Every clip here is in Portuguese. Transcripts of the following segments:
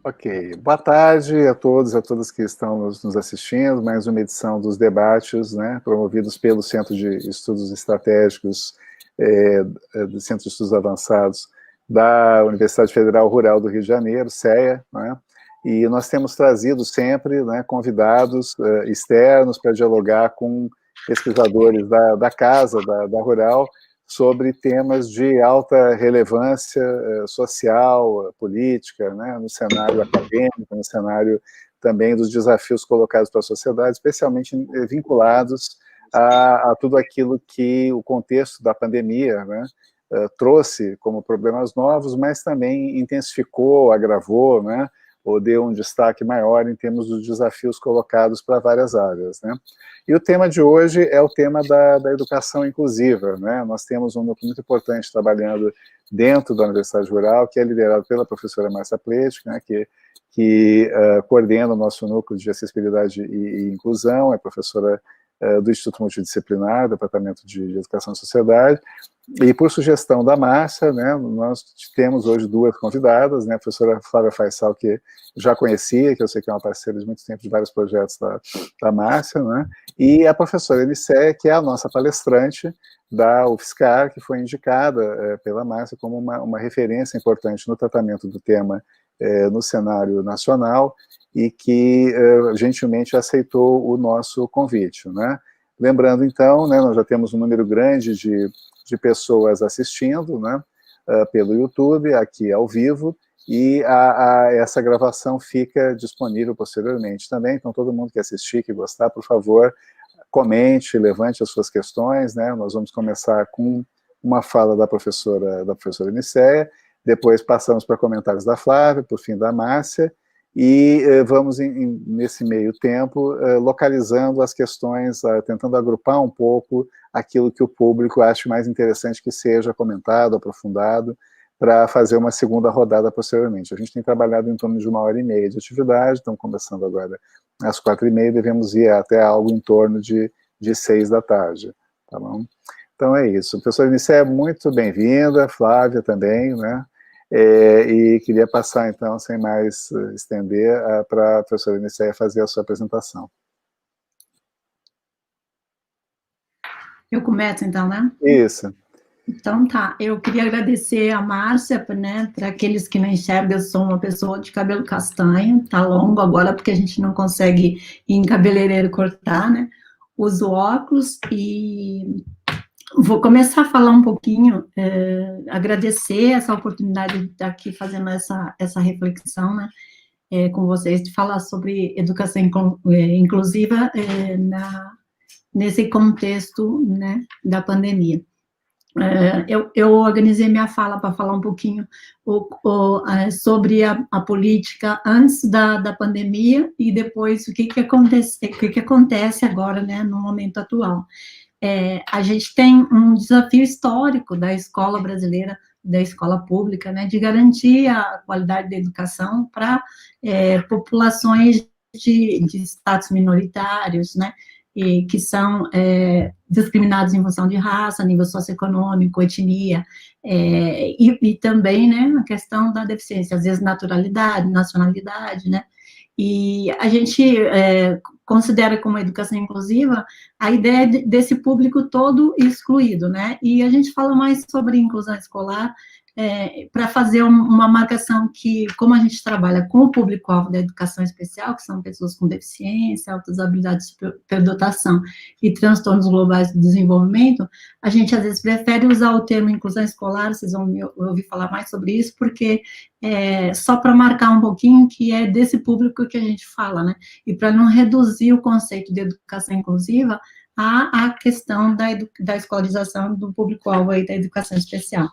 Ok, boa tarde a todos e a todas que estão nos assistindo, mais uma edição dos debates, né, promovidos pelo Centro de Estudos Estratégicos, do Centro de Estudos Avançados da Universidade Federal Rural do Rio de Janeiro, CEA, né, e nós temos trazido sempre, né, convidados externos para dialogar com pesquisadores da casa, da Rural, sobre temas de alta relevância social, política, né, no cenário acadêmico, no cenário também dos desafios colocados para a sociedade, especialmente vinculados a tudo aquilo que o contexto da pandemia, né, trouxe como problemas novos, mas também intensificou, agravou, né, ou deu um destaque maior em termos dos desafios colocados para várias áreas, né. E o tema de hoje é o tema da educação inclusiva, né? Nós temos um núcleo muito importante trabalhando dentro da Universidade Rural, que é liderado pela professora Márcia Pletic, né, que coordena o nosso núcleo de acessibilidade e inclusão, é professora do Instituto Multidisciplinar, Departamento de Educação e Sociedade, e por sugestão da Márcia, né, nós temos hoje duas convidadas, né, a professora Flávia Faisal, que já conhecia, que eu sei que é uma parceira de muito tempo de vários projetos da Márcia, né, e a professora Enicéia, que é a nossa palestrante da UFSCar, que foi indicada pela Márcia como uma referência importante no tratamento do tema no cenário nacional, e que gentilmente aceitou o nosso convite, né. Lembrando, então, né, nós já temos um número grande de pessoas assistindo, né, pelo YouTube, aqui ao vivo, e essa gravação fica disponível posteriormente também, então todo mundo que assistir, que gostar, por favor, comente, levante as suas questões, né, nós vamos começar com uma fala da professora Enicéia, depois passamos para comentários da Flávia, por fim da Márcia, e vamos, nesse meio tempo, localizando as questões, tentando agrupar um pouco aquilo que o público acha mais interessante que seja comentado, aprofundado, para fazer uma segunda rodada posteriormente. A gente tem trabalhado em torno de 1h30 de atividade, estamos começando agora às 4h30, devemos ir até algo em torno de 6 da tarde, tá bom? Então é isso. Professora Enicéia, muito bem-vinda, Flávia também, né? E queria passar, então, sem mais estender, para a professora Enicéia fazer a sua apresentação. Eu começo, então, né? Isso. Então, tá. Eu queria agradecer a Márcia, né? Para aqueles que não enxergam, eu sou uma pessoa de cabelo castanho, tá longo agora, porque a gente não consegue ir em cabeleireiro cortar, né? Uso óculos e vou começar a falar um pouquinho, agradecer essa oportunidade de estar aqui fazendo essa reflexão, né, com vocês, de falar sobre educação inclusiva nesse contexto, né, da pandemia. Eu organizei minha fala para falar um pouquinho sobre a política antes da pandemia e depois o que acontece agora, né, no momento atual. A gente tem um desafio histórico da escola brasileira, da escola pública, né, de garantir a qualidade da educação para populações de status minoritários, né, e que são discriminados em função de raça, nível socioeconômico, etnia, e também, né, a questão da deficiência, às vezes naturalidade, nacionalidade, né, e a gente considera como educação inclusiva a ideia desse público todo excluído, né, e a gente fala mais sobre inclusão escolar para fazer uma marcação que, como a gente trabalha com o público-alvo da educação especial, que são pessoas com deficiência, altas habilidades de superdotação e transtornos globais do desenvolvimento, a gente às vezes prefere usar o termo inclusão escolar, vocês vão ouvir falar mais sobre isso, porque só para marcar um pouquinho que é desse público que a gente fala, né, e para não reduzir o conceito de educação inclusiva à questão da escolarização do público-alvo aí da educação especial.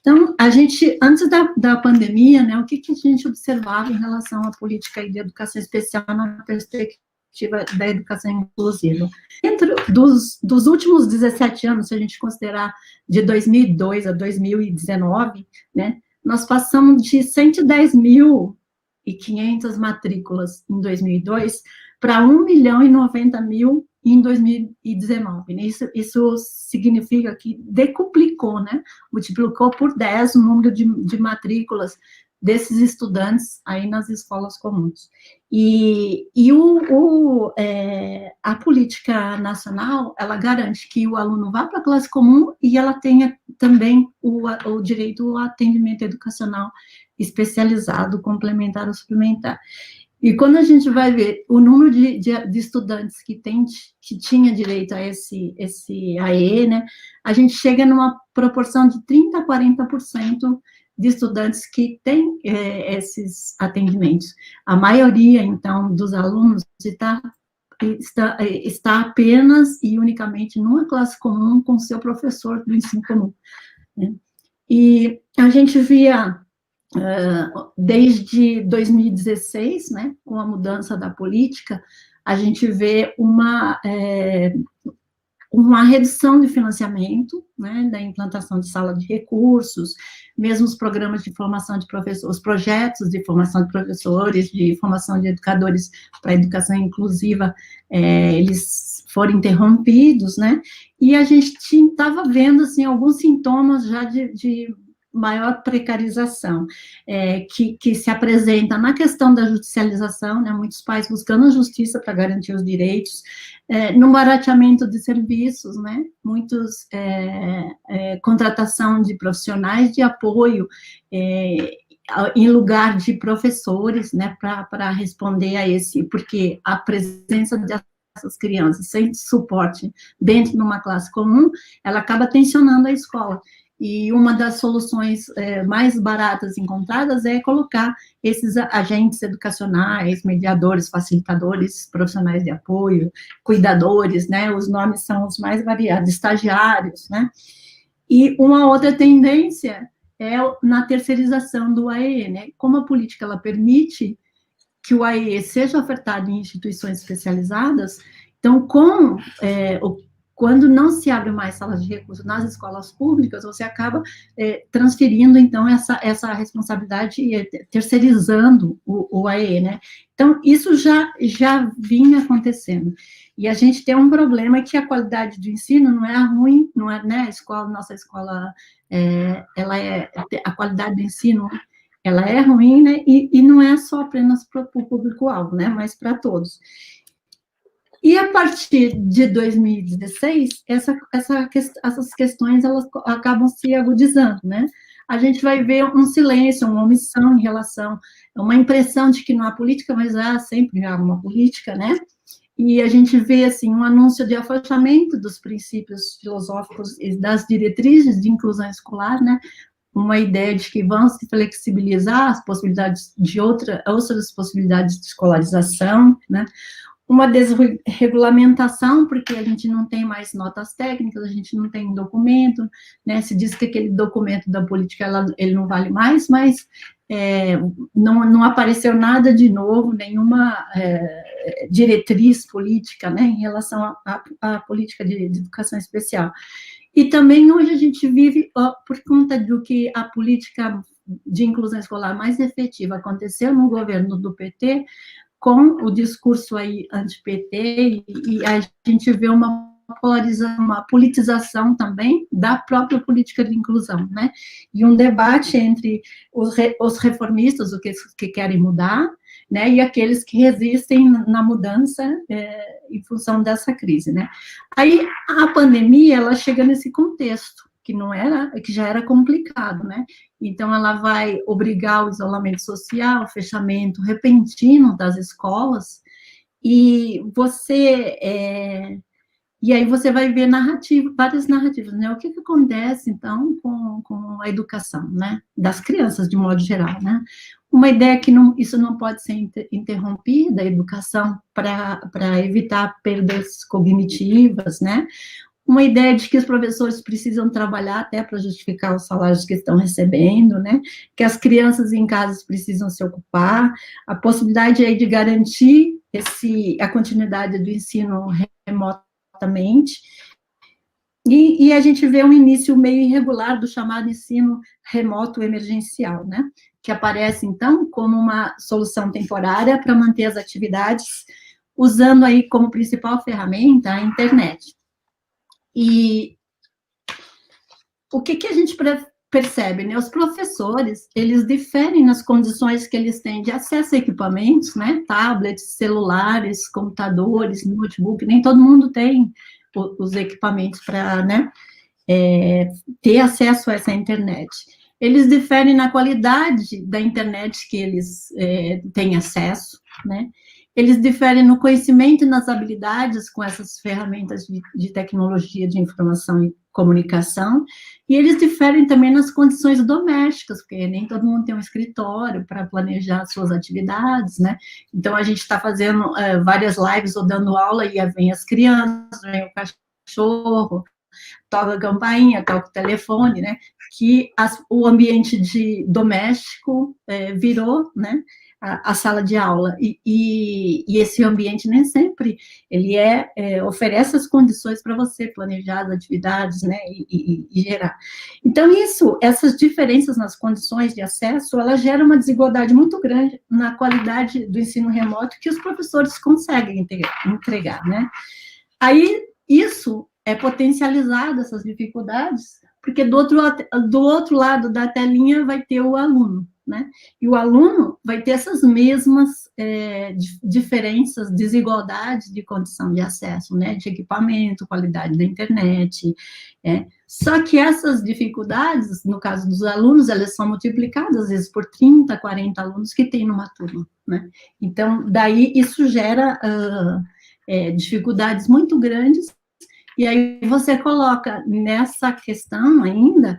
Então, a gente, antes da pandemia, né, o que a gente observava em relação à política de educação especial na perspectiva da educação inclusiva? Dentro dos últimos 17 anos, se a gente considerar de 2002 a 2019, né, nós passamos de 110.500 matrículas em 2002 para 1.090.000 em 2019. Isso significa que decuplicou, né? Multiplicou por 10 o número de matrículas desses estudantes aí nas escolas comuns. A política nacional, ela garante que o aluno vá para a classe comum e ela tenha também o direito ao atendimento educacional especializado, complementar ou suplementar. E quando a gente vai ver o número de estudantes que tinha direito a esse AE, né, a gente chega numa proporção de 30% a 40% de estudantes que têm esses atendimentos. A maioria, então, dos alunos está apenas e unicamente numa classe comum com seu professor do ensino comum, né? E a gente via, desde 2016, né, com a mudança da política, a gente vê uma redução de financiamento, né, da implantação de sala de recursos, mesmo os programas de formação de professores, os projetos de formação de professores, de formação de educadores para a educação inclusiva, eles foram interrompidos, né, e a gente estava vendo, assim, alguns sintomas já de maior precarização, que se apresenta na questão da judicialização, né, muitos pais buscando a justiça para garantir os direitos, no barateamento de serviços, né, muitos contratação de profissionais de apoio em lugar de professores, né, para responder a porque a presença dessas crianças sem suporte dentro de uma classe comum, ela acaba tensionando a escola. E uma das soluções mais baratas encontradas é colocar esses agentes educacionais, mediadores, facilitadores, profissionais de apoio, cuidadores, né? Os nomes são os mais variados, estagiários, né? E uma outra tendência é na terceirização do AE, né? Como a política ela permite que o AE seja ofertado em instituições especializadas, então, quando não se abre mais salas de recursos nas escolas públicas, você acaba transferindo, então, essa responsabilidade e terceirizando o AE, né? Então, isso já vinha acontecendo. E a gente tem um problema que a qualidade do ensino não é ruim, não é, né? Nossa escola, a qualidade do ensino, ela é ruim, né? E não é só apenas para o público-alvo, né? Mas para todos. E a partir de 2016, essas questões elas acabam se agudizando, né? A gente vai ver um silêncio, uma omissão em relação, uma impressão de que não há política, mas sempre há uma política, né? E a gente vê, assim, um anúncio de afastamento dos princípios filosóficos e das diretrizes de inclusão escolar, né? Uma ideia de que vão se flexibilizar as possibilidades de outras possibilidades de escolarização, né? Uma desregulamentação, porque a gente não tem mais notas técnicas, a gente não tem documento, né? Se diz que aquele documento da política, ele não vale mais, mas não apareceu nada de novo, nenhuma diretriz política, né, em relação à política de educação especial. E também hoje a gente vive, por conta do que a política de inclusão escolar mais efetiva aconteceu no governo do PT, com o discurso aí anti-PT, e a gente vê uma politização também da própria política de inclusão, né? E um debate entre os reformistas, os que querem mudar, né? E aqueles que resistem na mudança em função dessa crise, né? Aí a pandemia, ela chega nesse contexto, que já era complicado, né? Então, ela vai obrigar o isolamento social, o fechamento repentino das escolas, e aí você vai ver várias narrativas, né? O que acontece, então, com a educação, né? Das crianças, de modo geral, né? Uma ideia que isso não pode ser interrompida, a educação, para evitar perdas cognitivas, né? Uma ideia de que os professores precisam trabalhar até para justificar os salários que estão recebendo, né? Que as crianças em casa precisam se ocupar, a possibilidade aí de garantir a continuidade do ensino remotamente, e a gente vê um início meio irregular do chamado ensino remoto emergencial, né? Que aparece, então, como uma solução temporária para manter as atividades, usando aí como principal ferramenta a internet. E o que a gente percebe, né? Os professores, eles diferem nas condições que eles têm de acesso a equipamentos, né? Tablets, celulares, computadores, notebook, nem todo mundo tem os equipamentos para, né, ter acesso a essa internet. Eles diferem na qualidade da internet que eles têm acesso, né? Eles diferem no conhecimento e nas habilidades com essas ferramentas de tecnologia de informação e comunicação, e eles diferem também nas condições domésticas, porque nem todo mundo tem um escritório para planejar suas atividades, né? Então, a gente está fazendo várias lives ou dando aula, e vem as crianças, vem o cachorro, toca a campainha, toca o telefone, né? Que o ambiente doméstico virou, né? A sala de aula, e esse ambiente nem sempre ele oferece as condições para você planejar as atividades, né, e gerar. Então, essas diferenças nas condições de acesso, ela gera uma desigualdade muito grande na qualidade do ensino remoto que os professores conseguem entregar, né. Aí, isso é potencializado, essas dificuldades, porque do outro lado da telinha vai ter o aluno, né? E o aluno vai ter essas mesmas diferenças, desigualdades de condição de acesso, né? De equipamento, qualidade da internet. Só que essas dificuldades, no caso dos alunos, elas são multiplicadas, às vezes, por 30, 40 alunos que tem numa turma, né? Então, daí, isso gera dificuldades muito grandes. E aí você coloca nessa questão ainda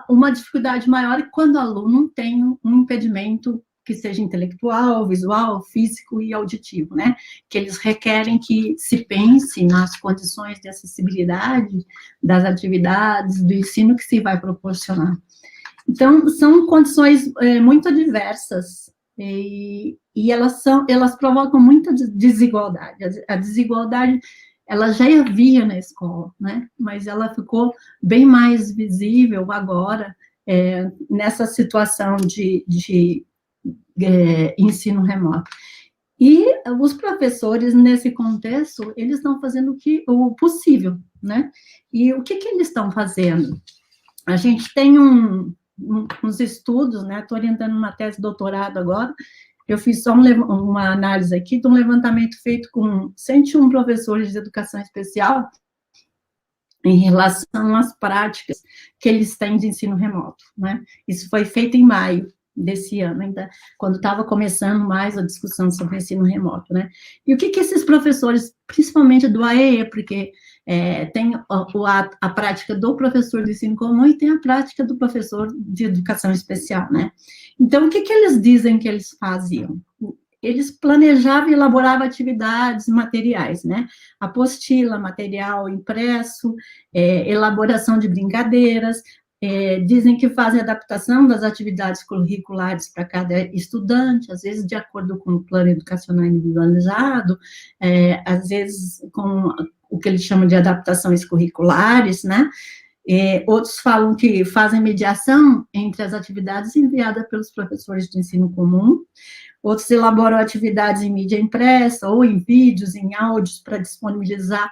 uma dificuldade maior quando o aluno tem um impedimento que seja intelectual, visual, físico e auditivo, né? Que eles requerem que se pense nas condições de acessibilidade das atividades, do ensino que se vai proporcionar. Então, são condições muito adversas e elas provocam muita desigualdade. A desigualdade ela já havia na escola, né? Mas ela ficou bem mais visível agora, nessa situação de ensino remoto. E os professores, nesse contexto, eles estão fazendo o possível, né? E o que eles estão fazendo? A gente tem uns estudos, né? Estou orientando uma tese de doutorado agora. Eu fiz só uma análise aqui de um levantamento feito com 101 professores de educação especial em relação às práticas que eles têm de ensino remoto, né? Isso foi feito em maio desse ano, ainda quando estava começando mais a discussão sobre ensino remoto, né? E o que esses professores, principalmente do AEE, porque tem a prática do professor de ensino comum e tem a prática do professor de educação especial, né? Então, o que eles dizem que eles faziam? Eles planejavam e elaboravam atividades materiais, né? Apostila, material impresso, elaboração de brincadeiras, dizem que fazem adaptação das atividades curriculares para cada estudante, às vezes de acordo com o plano educacional individualizado, às vezes com o que eles chamam de adaptações curriculares, né? Outros falam que fazem mediação entre as atividades enviadas pelos professores de ensino comum, outros elaboram atividades em mídia impressa, ou em vídeos, em áudios, para disponibilizar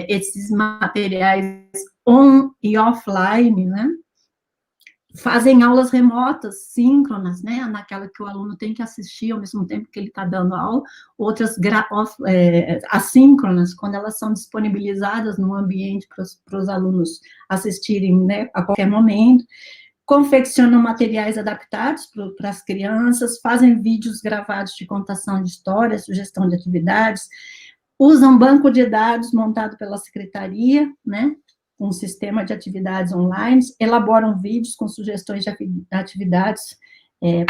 esses materiais on e offline, né? Fazem aulas remotas, síncronas, né? Naquela que o aluno tem que assistir ao mesmo tempo que ele está dando aula, outras assíncronas, quando elas são disponibilizadas no ambiente para os alunos assistirem, né, a qualquer momento. Confeccionam materiais adaptados para as crianças, fazem vídeos gravados de contação de histórias, sugestão de atividades, usam banco de dados montado pela secretaria, né? Um sistema de atividades online, elaboram vídeos com sugestões de atividades,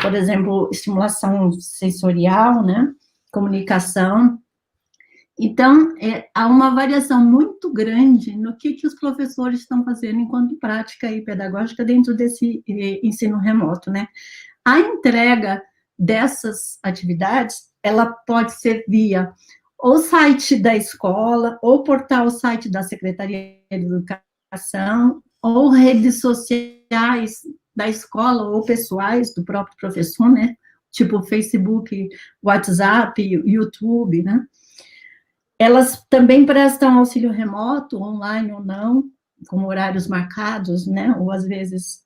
por exemplo, estimulação sensorial, né, comunicação. Então, há uma variação muito grande no que os professores estão fazendo enquanto prática pedagógica dentro desse ensino remoto, né. A entrega dessas atividades, ela pode ser via ou site da escola, ou portal site da Secretaria de Educação, ou redes sociais da escola, ou pessoais do próprio professor, né? Tipo Facebook, WhatsApp, YouTube, né? Elas também prestam auxílio remoto, online ou não, com horários marcados, né, ou às vezes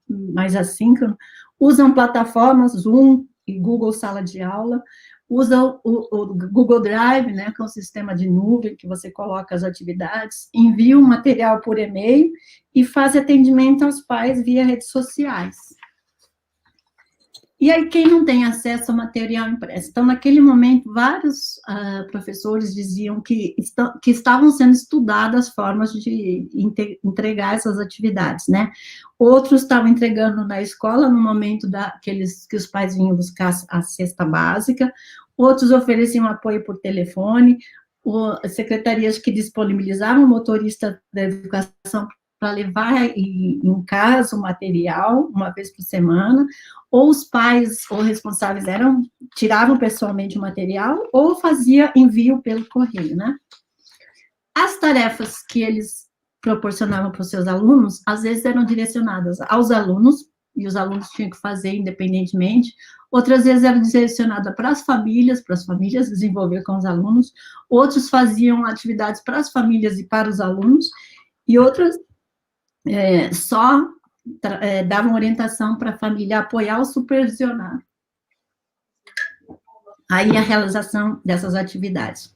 mais assíncrono, usam plataformas Zoom e Google Sala de Aula, usam o Google Drive, né, que é um sistema de nuvem que você coloca as atividades, envia o material por e-mail e faz atendimento aos pais via redes sociais. E aí, quem não tem acesso ao material impresso? Então, naquele momento, vários professores diziam que estavam sendo estudadas formas de entregar essas atividades, né? Outros estavam entregando na escola no momento que os pais vinham buscar a cesta básica, outros ofereciam apoio por telefone, secretarias que disponibilizavam motorista da educação para levar em casa o material, uma vez por semana, ou os pais ou responsáveis tiravam pessoalmente o material, ou fazia envio pelo correio, né? As tarefas que eles proporcionavam para os seus alunos, às vezes eram direcionadas aos alunos, e os alunos tinham que fazer independentemente, outras vezes eram direcionadas para as famílias desenvolver com os alunos, outros faziam atividades para as famílias e para os alunos, e outras só davam orientação para a família apoiar ou supervisionar aí a realização dessas atividades.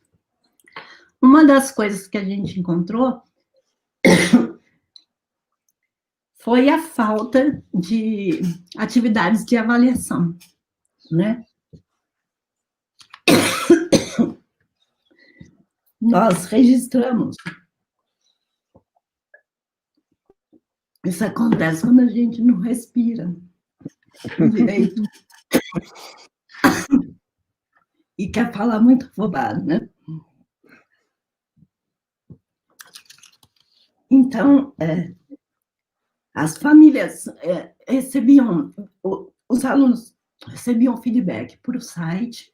Uma das coisas que a gente encontrou foi a falta de atividades de avaliação, né? Nós registramos. Isso acontece quando a gente não respira direito e quer falar muito afobado, né? Então, as famílias recebiam, os alunos recebiam feedback por site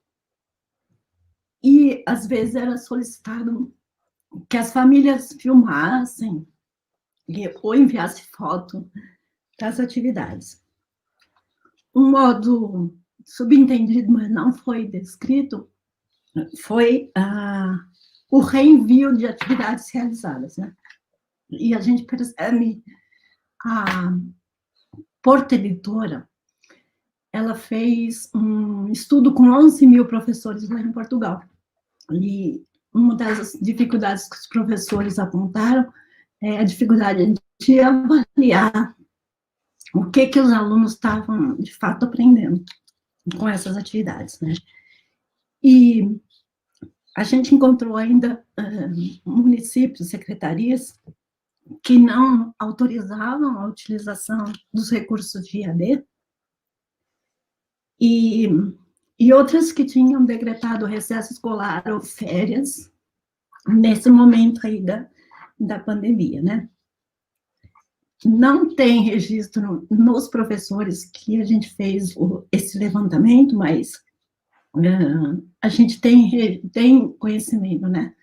e, às vezes, era solicitado que as famílias filmassem ou enviassem foto das atividades. Um modo subentendido, mas não foi descrito, foi o reenvio de atividades realizadas, né? E a gente percebe, a Porta Editora, ela fez um estudo com 11 mil professores lá em Portugal. E uma das dificuldades que os professores apontaram é a dificuldade de avaliar o que os alunos estavam, de fato, aprendendo com essas atividades, né? E a gente encontrou ainda municípios, secretarias, que não autorizavam a utilização dos recursos de EAD, e outras que tinham decretado recesso escolar ou férias, nesse momento aí da pandemia, né? Não tem registro nos professores que a gente fez esse levantamento, mas a gente tem conhecimento, né,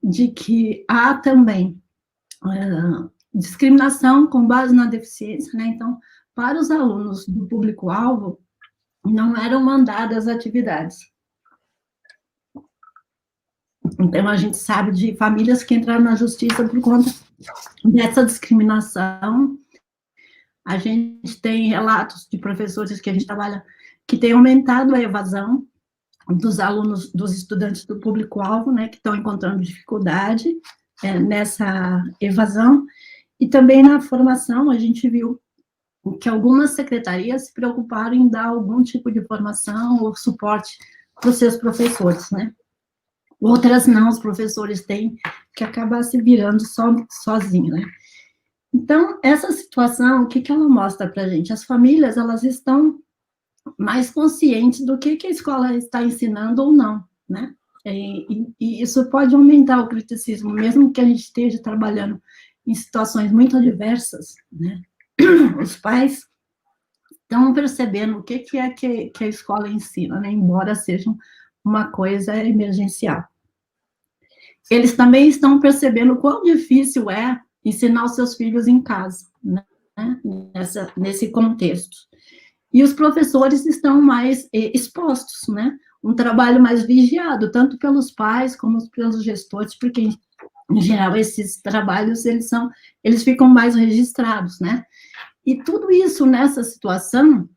de que há também discriminação com base na deficiência, né? Então, para os alunos do público-alvo, não eram mandadas atividades. Então, a gente sabe de famílias que entraram na justiça por conta dessa discriminação. A gente tem relatos de professores que a gente trabalha que tem aumentado a evasão dos alunos, dos estudantes do público-alvo, né, que estão encontrando dificuldade nessa evasão. E também na formação, a gente viu que algumas secretarias se preocuparam em dar algum tipo de formação ou suporte para os seus professores, né? Outras não, os professores têm que acabar se virando sozinhos, né? Então, essa situação, o que ela mostra para a gente? As famílias, elas estão mais conscientes do que a escola está ensinando ou não, né? E isso pode aumentar o criticismo, mesmo que a gente esteja trabalhando em situações muito adversas, né? Os pais estão percebendo o que a escola ensina, né? Embora seja uma coisa emergencial. Eles também estão percebendo o quão difícil é ensinar os seus filhos em casa, né? Nesse contexto. E os professores estão mais expostos, né? Um trabalho mais vigiado, tanto pelos pais como pelos gestores, porque Em geral, esses trabalhos, eles ficam mais registrados, né? E tudo isso nessa situação,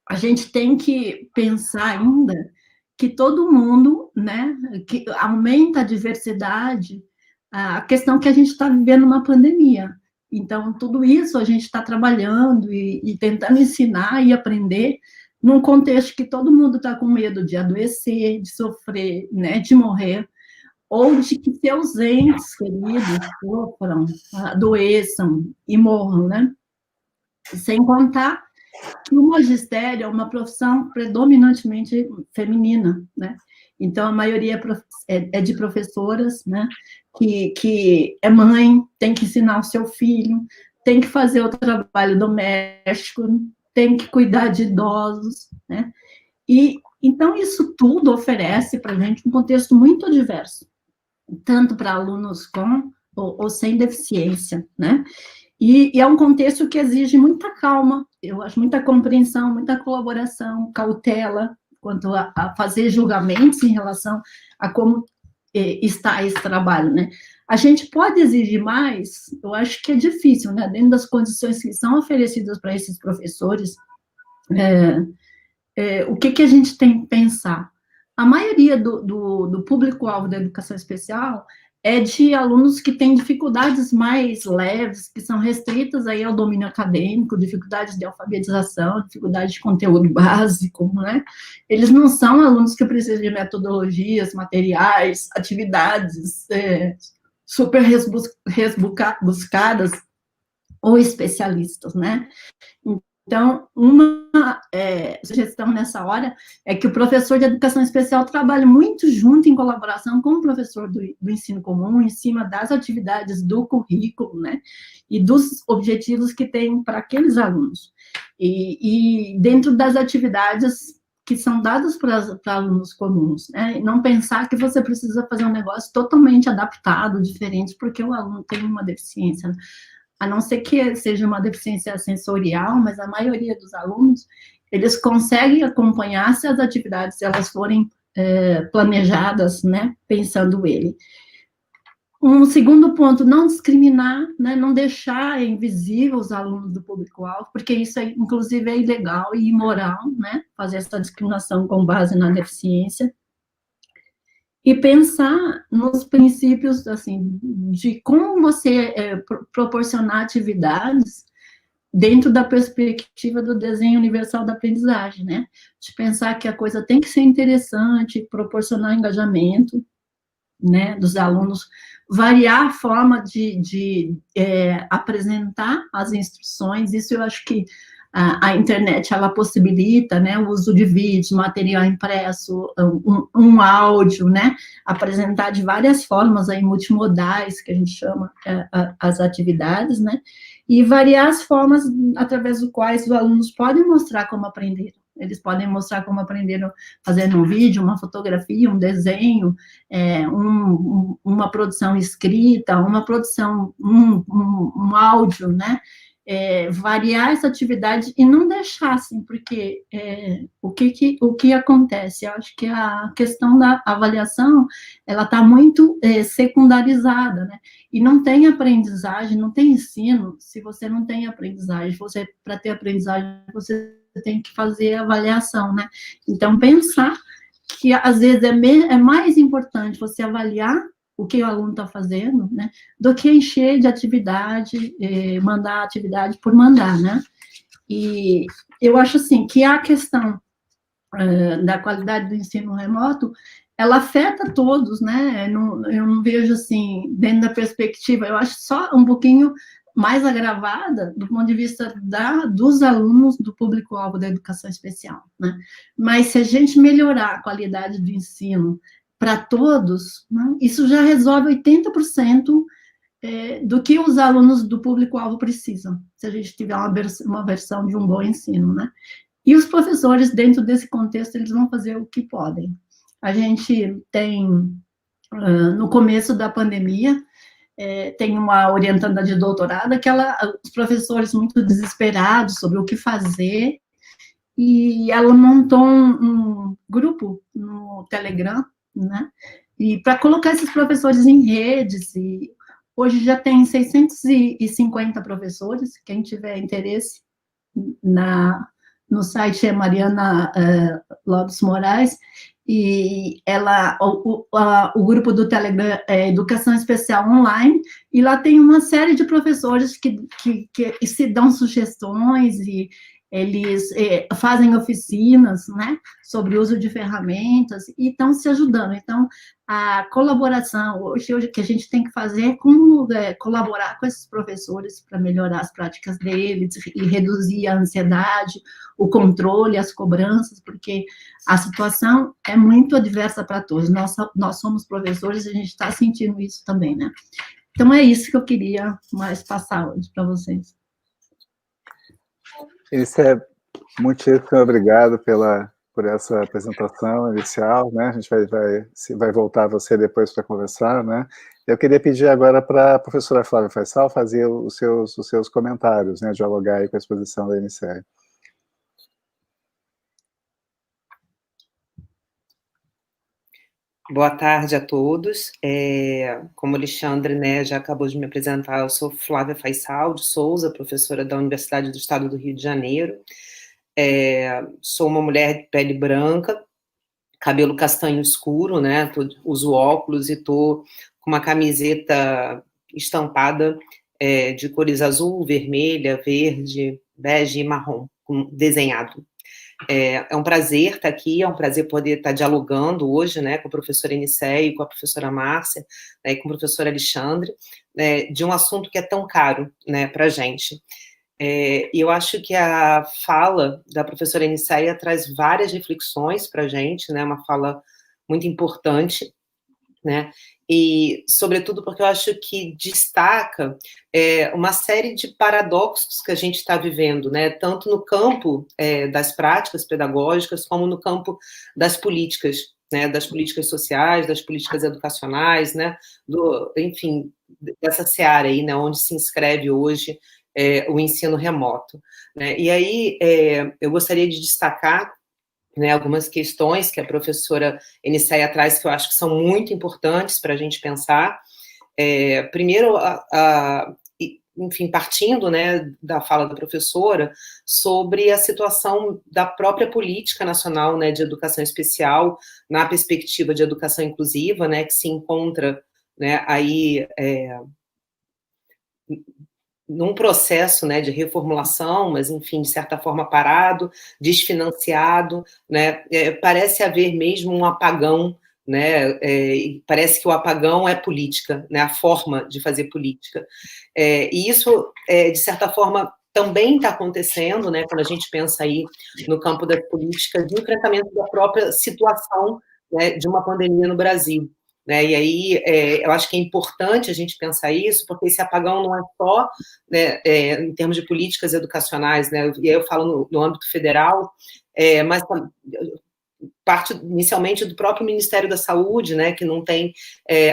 a gente tem que pensar ainda que todo mundo, né, que aumenta a diversidade, a questão que a gente está vivendo uma pandemia. Então, tudo isso a gente está trabalhando e tentando ensinar e aprender num contexto que todo mundo está com medo de adoecer, de sofrer, né, de morrer, ou de que seus entes queridos sofram, adoeçam e morram, né? Sem contar que o magistério é uma profissão predominantemente feminina, né? Então, a maioria é de professoras, né? Que é mãe, tem que ensinar o seu filho, tem que fazer o trabalho doméstico, tem que cuidar de idosos, né? E, então, isso tudo oferece para a gente um contexto muito diverso, tanto para alunos com ou sem deficiência, né? E é um contexto que exige muita calma, eu acho, muita compreensão, muita colaboração, cautela, quanto a fazer julgamentos em relação a como está esse trabalho, né? A gente pode exigir mais, eu acho que é difícil, né? Dentro das condições que são oferecidas para esses professores, o que a gente tem que pensar? A maioria do público-alvo da educação especial é de alunos que têm dificuldades mais leves, que são restritas aí ao domínio acadêmico, dificuldades de alfabetização, dificuldade de conteúdo básico, né? Eles não são alunos que precisam de metodologias, materiais, atividades super rebuscadas ou especialistas, né? Então, uma sugestão nessa hora é que o professor de educação especial trabalhe muito junto, em colaboração com o professor do ensino comum, em cima das atividades do currículo, né, e dos objetivos que tem para aqueles alunos. E dentro das atividades que são dadas para alunos comuns, né, e não pensar que você precisa fazer um negócio totalmente adaptado, diferente, porque o aluno tem uma deficiência, né? A não ser que seja uma deficiência sensorial, mas a maioria dos alunos, eles conseguem acompanhar se as atividades elas forem planejadas, né, pensando ele. Um segundo ponto, não discriminar, né, não deixar invisível os alunos do público-alvo, porque isso, inclusive, é ilegal e imoral, né, fazer essa discriminação com base na deficiência. E pensar nos princípios, assim, de como você proporcionar atividades dentro da perspectiva do desenho universal da aprendizagem, né? De pensar que a coisa tem que ser interessante, proporcionar engajamento, né, dos alunos, variar a forma de apresentar as instruções, isso eu acho que a internet, ela possibilita, né, o uso de vídeo, material impresso, um áudio, né, apresentar de várias formas aí, multimodais, que a gente chama as atividades, né, e variar as formas através do quais os alunos podem mostrar como aprenderam. Eles podem mostrar como aprenderam fazendo um vídeo, uma fotografia, um desenho, uma produção escrita, uma produção, um áudio, né, variar essa atividade e não deixar, assim, porque o que acontece? Eu acho que a questão da avaliação, ela está muito secundarizada, né? E não tem aprendizagem, não tem ensino, se você não tem aprendizagem. Para ter aprendizagem, você tem que fazer avaliação, né? Então, pensar que, às vezes, é mais importante você avaliar o que o aluno está fazendo, né, do que encher de atividade, mandar atividade por mandar, né? E eu acho, assim, que a questão da qualidade do ensino remoto, ela afeta todos, né? Eu não vejo, assim, dentro da perspectiva, eu acho só um pouquinho mais agravada do ponto de vista dos alunos do público-alvo da educação especial, né? Mas se a gente melhorar a qualidade do ensino para todos, né, isso já resolve 80% do que os alunos do público-alvo precisam, se a gente tiver uma versão de um bom ensino, né? E os professores, dentro desse contexto, eles vão fazer o que podem. A gente tem, no começo da pandemia, tem uma orientanda de doutorado, que os professores muito desesperados sobre o que fazer, e ela montou um grupo no Telegram, né? e para colocar esses professores em redes, e hoje já tem 650 professores, quem tiver interesse, no site é Mariana Lopes Moraes, e o grupo do Telegram é Educação Especial Online, e lá tem uma série de professores que se dão sugestões, e eles fazem oficinas, né, sobre o uso de ferramentas, e estão se ajudando. Então, a colaboração, hoje o que a gente tem que fazer é como colaborar com esses professores para melhorar as práticas deles e reduzir a ansiedade, o controle, as cobranças, porque a situação é muito adversa para todos. Nós somos professores e a gente está sentindo isso também, né? Então, é isso que eu queria mais passar hoje para vocês. Muitíssimo obrigado por essa apresentação inicial, né? A gente vai voltar a você depois para conversar, né? Eu queria pedir agora para a professora Flávia Faisal fazer os seus comentários, né? Dialogar aí com a exposição da NCE. Boa tarde a todos. Como o Alexandre, né, já acabou de me apresentar, eu sou Flávia Faisal de Souza, professora da Universidade do Estado do Rio de Janeiro. Sou uma mulher de pele branca, cabelo castanho escuro, né, uso óculos e estou com uma camiseta estampada de cores azul, vermelha, verde, bege e marrom, desenhado. É um prazer estar aqui, é um prazer poder estar dialogando hoje, né, com a professora Enice, com a professora Márcia, né, e com o professor Alexandre, né, de um assunto que é tão caro, né, para a gente. E eu acho que a fala da professora Enice traz várias reflexões para a gente, né, uma fala muito importante, né, e sobretudo porque eu acho que destaca uma série de paradoxos que a gente está vivendo, né, tanto no campo das práticas pedagógicas, como no campo das políticas, né, das políticas sociais, das políticas educacionais, né, enfim, dessa seara aí, né, onde se inscreve hoje o ensino remoto, né, e aí eu gostaria de destacar, né, algumas questões que a professora Enice traz que eu acho que são muito importantes para a gente pensar. Primeiro, enfim, partindo, né, da fala da professora, sobre a situação da própria política nacional, né, de educação especial, na perspectiva de educação inclusiva, né, que se encontra, né, aí num processo, né, de reformulação, mas, enfim, de certa forma parado, desfinanciado, né, parece haver mesmo um apagão, né, parece que o apagão é política, né, a forma de fazer política, e isso, de certa forma, também está acontecendo, né, quando a gente pensa aí no campo das políticas de enfrentamento da própria situação, né, de uma pandemia no Brasil. Né, e aí, eu acho que é importante a gente pensar isso, porque esse apagão não é só, né, em termos de políticas educacionais, né, e aí eu falo no âmbito federal, mas parte inicialmente do próprio Ministério da Saúde, né, que não tem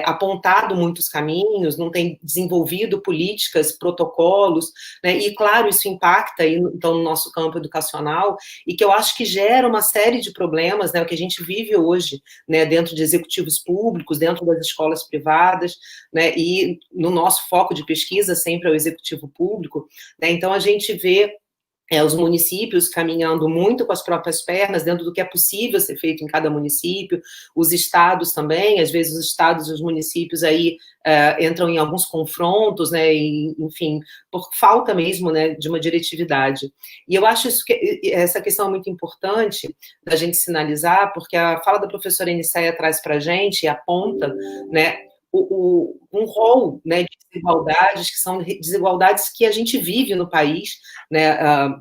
apontado muitos caminhos, não tem desenvolvido políticas, protocolos, né, e claro, isso impacta aí, então, no nosso campo educacional, e que eu acho que gera uma série de problemas, né, o que a gente vive hoje, né, dentro de executivos públicos, dentro das escolas privadas, né, e no nosso foco de pesquisa sempre é o executivo público, né, então a gente vê os municípios caminhando muito com as próprias pernas, dentro do que é possível ser feito em cada município, os estados também, às vezes os estados e os municípios aí entram em alguns confrontos, né, e, enfim, por falta mesmo, né, de uma diretividade. E eu acho essa questão é muito importante da gente sinalizar, porque a fala da professora Enice traz para a gente e aponta, né, um rol, né, de desigualdades, que são desigualdades que a gente vive no país, né,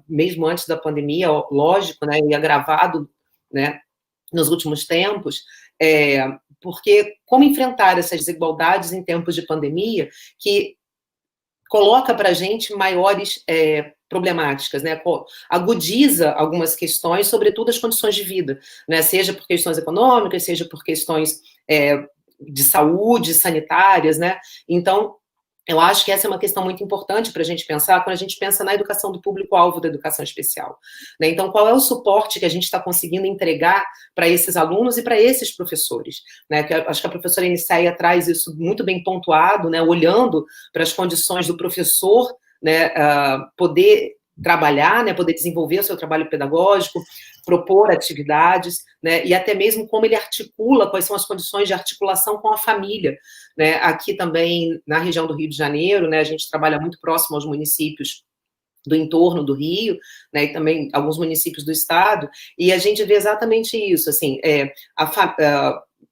mesmo antes da pandemia, lógico, né, e agravado, né, nos últimos tempos, porque como enfrentar essas desigualdades em tempos de pandemia, que coloca para a gente maiores problemáticas, né, agudiza algumas questões, sobretudo as condições de vida, né, seja por questões econômicas, seja por questões de saúde, sanitárias, né, então eu acho que essa é uma questão muito importante para a gente pensar quando a gente pensa na educação do público-alvo da educação especial, né? Então, qual é o suporte que a gente está conseguindo entregar para esses alunos e para esses professores, né? Acho que a professora Eniceia traz isso muito bem pontuado, né? Olhando para as condições do professor, né? Poder trabalhar, né? Poder desenvolver o seu trabalho pedagógico, propor atividades, né, e até mesmo como ele articula, quais são as condições de articulação com a família, né? Aqui também, na região do Rio de Janeiro, né, a gente trabalha muito próximo aos municípios do entorno do Rio, né, e também alguns municípios do estado, e a gente vê exatamente isso, assim,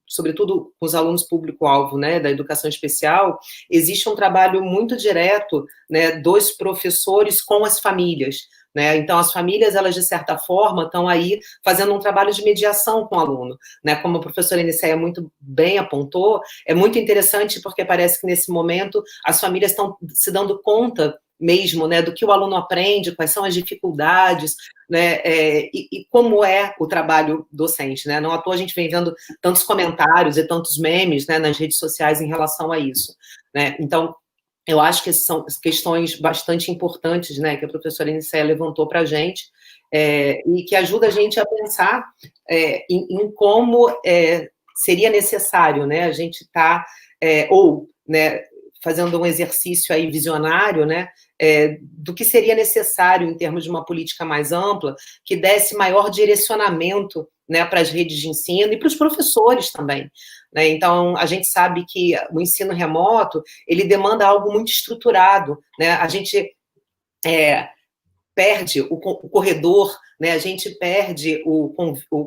sobretudo com os alunos público-alvo, né, da educação especial, existe um trabalho muito direto, né, dos professores com as famílias, né? Então, as famílias, elas, de certa forma, estão aí fazendo um trabalho de mediação com o aluno, né? Como a professora Eniceia muito bem apontou, é muito interessante porque parece que, nesse momento, as famílias estão se dando conta mesmo, né, do que o aluno aprende, quais são as dificuldades, né, e como é o trabalho docente, né? Não à toa a gente vem vendo tantos comentários e tantos memes, né, nas redes sociais em relação a isso, né? Então, eu acho que são questões bastante importantes, né, que a professora Eniceia levantou para a gente, e que ajuda a gente a pensar em como seria necessário, né, a gente estar, né, fazendo um exercício aí visionário, né, do que seria necessário em termos de uma política mais ampla, que desse maior direcionamento, né, para as redes de ensino e para os professores também, né? Então, a gente sabe que o ensino remoto, ele demanda algo muito estruturado, né? A gente perde o corredor, né? A gente perde o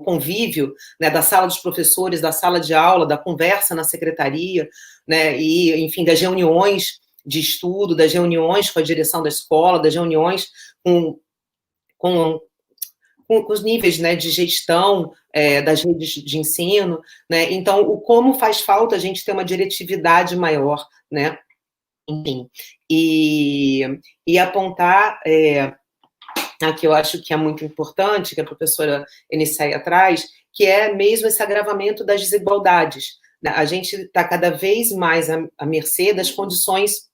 convívio, né, da sala dos professores, da sala de aula, da conversa na secretaria, né, e, enfim, das reuniões de estudo, das reuniões com a direção da escola, das reuniões com os níveis, né, de gestão das redes de ensino, né? Então, como faz falta a gente ter uma diretividade maior, né? Enfim, e apontar, aqui eu acho que é muito importante, que a professora Eniceia traz, que é mesmo esse agravamento das desigualdades, né? A gente está cada vez mais à mercê das condições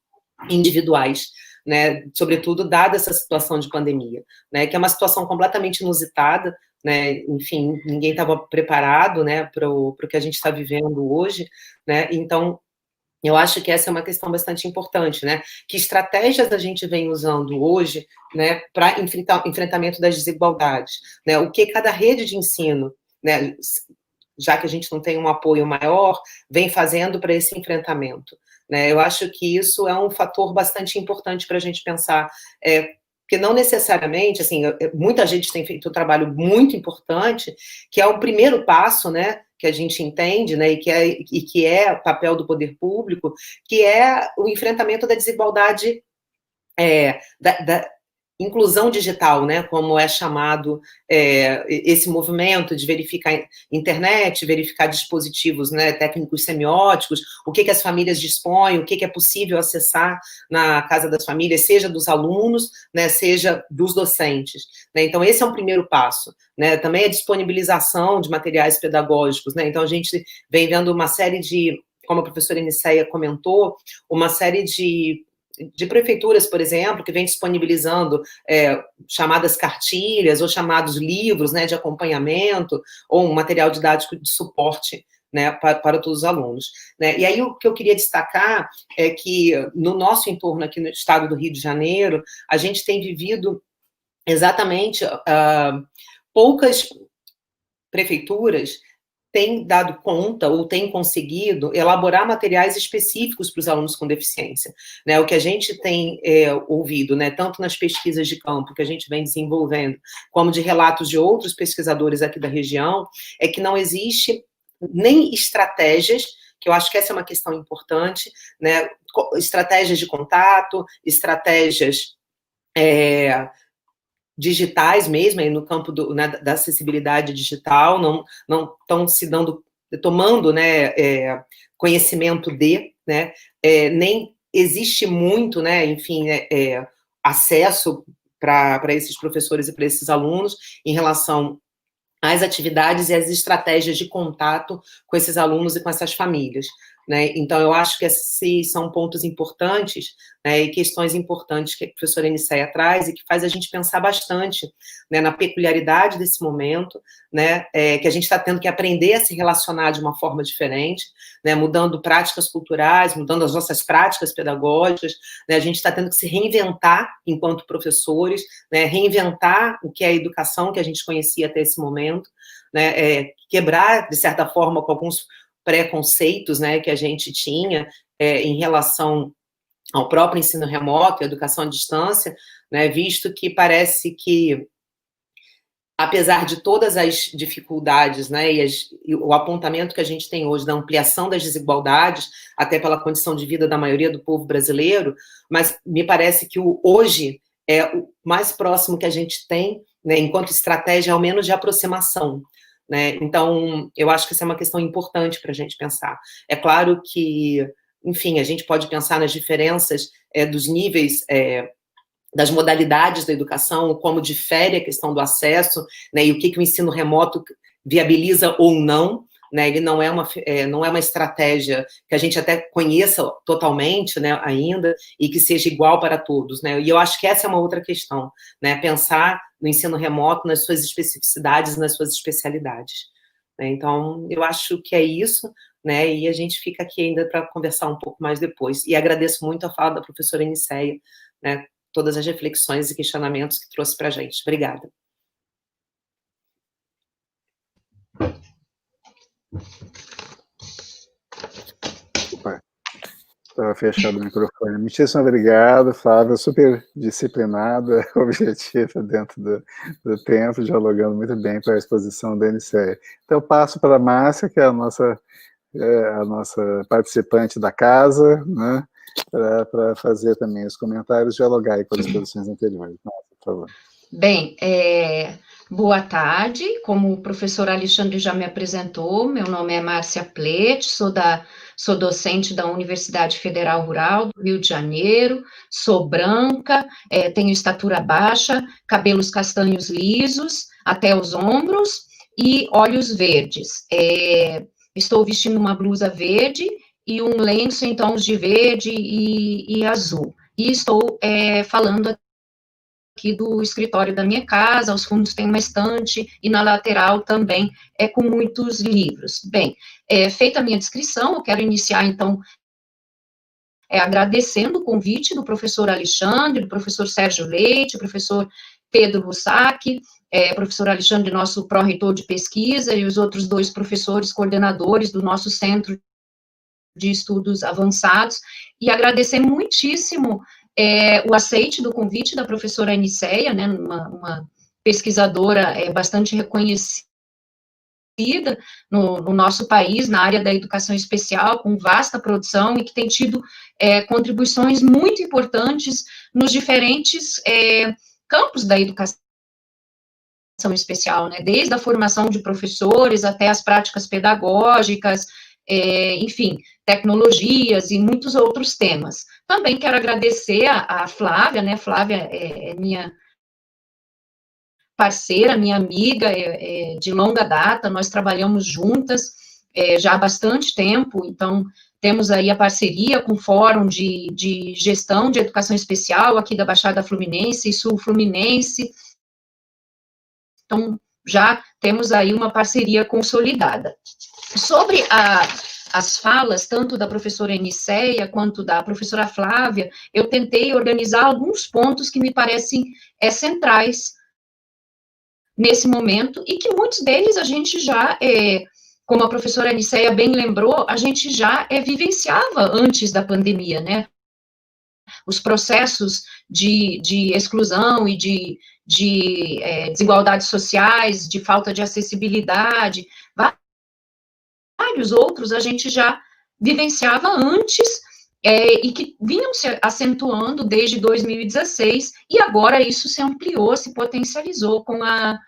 individuais, né, sobretudo dada essa situação de pandemia, né, que é uma situação completamente inusitada, né, enfim, ninguém estava preparado, né, para o que a gente está vivendo hoje, né, então, eu acho que essa é uma questão bastante importante, né, que estratégias a gente vem usando hoje, né, para enfrentamento das desigualdades, né, o que cada rede de ensino, né, já que a gente não tem um apoio maior, vem fazendo para esse enfrentamento, né? Eu acho que isso é um fator bastante importante para a gente pensar, porque não necessariamente, assim, muita gente tem feito um trabalho muito importante, que é o primeiro passo, né, que a gente entende, né, e que é o papel do poder público, que é o enfrentamento da desigualdade, da inclusão digital, né, como é chamado esse movimento de verificar internet, verificar dispositivos, né, técnicos semióticos, o que as famílias dispõem, o que é possível acessar na casa das famílias, seja dos alunos, né, seja dos docentes, né? Então, esse é um primeiro passo, né? Também a disponibilização de materiais pedagógicos, né? Então, a gente vem vendo uma série de, como a professora Eniceia comentou, uma série de prefeituras, por exemplo, que vem disponibilizando chamadas cartilhas ou chamados livros, né, de acompanhamento ou um material didático de suporte, né, para todos os alunos, né? E aí o que eu queria destacar é que no nosso entorno aqui no estado do Rio de Janeiro, a gente tem vivido exatamente poucas prefeituras tem dado conta ou tem conseguido elaborar materiais específicos para os alunos com deficiência, né? O que a gente tem ouvido, né, tanto nas pesquisas de campo que a gente vem desenvolvendo, como de relatos de outros pesquisadores aqui da região, é que não existe nem estratégias, que eu acho que essa é uma questão importante, né? Estratégias de contato, estratégias digitais mesmo, aí no campo né, da acessibilidade digital, não estão tomando, né, conhecimento né, nem existe muito, né, enfim, acesso para esses professores e para esses alunos em relação às atividades e às estratégias de contato com esses alunos e com essas famílias, né? Então, eu acho que esses são pontos importantes, né, e questões importantes que a professora Nicéia traz e que faz a gente pensar bastante, né, na peculiaridade desse momento, né, que a gente está tendo que aprender a se relacionar de uma forma diferente, né, mudando práticas culturais, mudando as nossas práticas pedagógicas, né, a gente está tendo que se reinventar enquanto professores, né, reinventar o que é a educação que a gente conhecia até esse momento, né, quebrar, de certa forma, com alguns preconceitos, né, que a gente tinha em relação ao próprio ensino remoto, a educação à distância, né, visto que parece que, apesar de todas as dificuldades, né, e o apontamento que a gente tem hoje da ampliação das desigualdades, até pela condição de vida da maioria do povo brasileiro, mas me parece que o hoje é o mais próximo que a gente tem, né, enquanto estratégia, ao menos de aproximação, né? Então, eu acho que essa é uma questão importante para a gente pensar. É claro que, enfim, a gente pode pensar nas diferenças dos níveis, das modalidades da educação, como difere a questão do acesso, né, e o que o ensino remoto viabiliza ou não, né, ele não é uma estratégia que a gente até conheça totalmente, né, ainda, e que seja igual para todos, né, e eu acho que essa é uma outra questão, né, pensar no ensino remoto nas suas especificidades, nas suas especialidades, né, então, eu acho que é isso, né, e a gente fica aqui ainda para conversar um pouco mais depois, e agradeço muito a fala da professora Nicéia, né, todas as reflexões e questionamentos que trouxe para a gente. Obrigada. Opa, estava fechado o microfone. Muitíssimo obrigado, Flávia, super disciplinada, objetiva dentro do tempo, dialogando muito bem para a exposição da Nicéia. Então, eu passo para a Márcia, que é a nossa participante da casa, né, para fazer também os comentários, dialogar aí com as exposições anteriores. Márcia, por favor. Bem, boa tarde, como o professor Alexandre já me apresentou, meu nome é Márcia Plete, sou docente da Universidade Federal Rural do Rio de Janeiro, sou branca, tenho estatura baixa, cabelos castanhos lisos até os ombros e olhos verdes. Estou vestindo uma blusa verde e um lenço em tons de verde e azul. E estou falando aqui do escritório da minha casa, aos fundos tem uma estante, e na lateral também com muitos livros. Bem, feita a minha descrição, eu quero iniciar, então, agradecendo o convite do professor Alexandre, do professor Sérgio Leite, professor Pedro Russac, professor Alexandre, nosso pró-reitor de pesquisa, e os outros 2 professores coordenadores do nosso Centro de Estudos Avançados, e agradecer muitíssimo o aceite do convite da professora Nicéia, né, uma pesquisadora bastante reconhecida no nosso país, na área da educação especial, com vasta produção, e que tem tido contribuições muito importantes nos diferentes campos da educação especial, né, desde a formação de professores até as práticas pedagógicas, enfim, tecnologias e muitos outros temas. Também quero agradecer a Flávia, né, Flávia é minha parceira, minha amiga de longa data, nós trabalhamos juntas já há bastante tempo, então temos aí a parceria com o Fórum de Gestão de Educação Especial aqui da Baixada Fluminense e Sul Fluminense, então já temos aí uma parceria consolidada. Sobre as falas, tanto da professora Nicéia quanto da professora Flávia, eu tentei organizar alguns pontos que me parecem centrais nesse momento, e que muitos deles a gente já, como a professora Nicéia bem lembrou, a gente já vivenciava antes da pandemia, né? Os processos de exclusão e de desigualdades sociais, de falta de acessibilidade, vários outros a gente já vivenciava antes, e que vinham se acentuando desde 2016, e agora isso se ampliou, se potencializou com a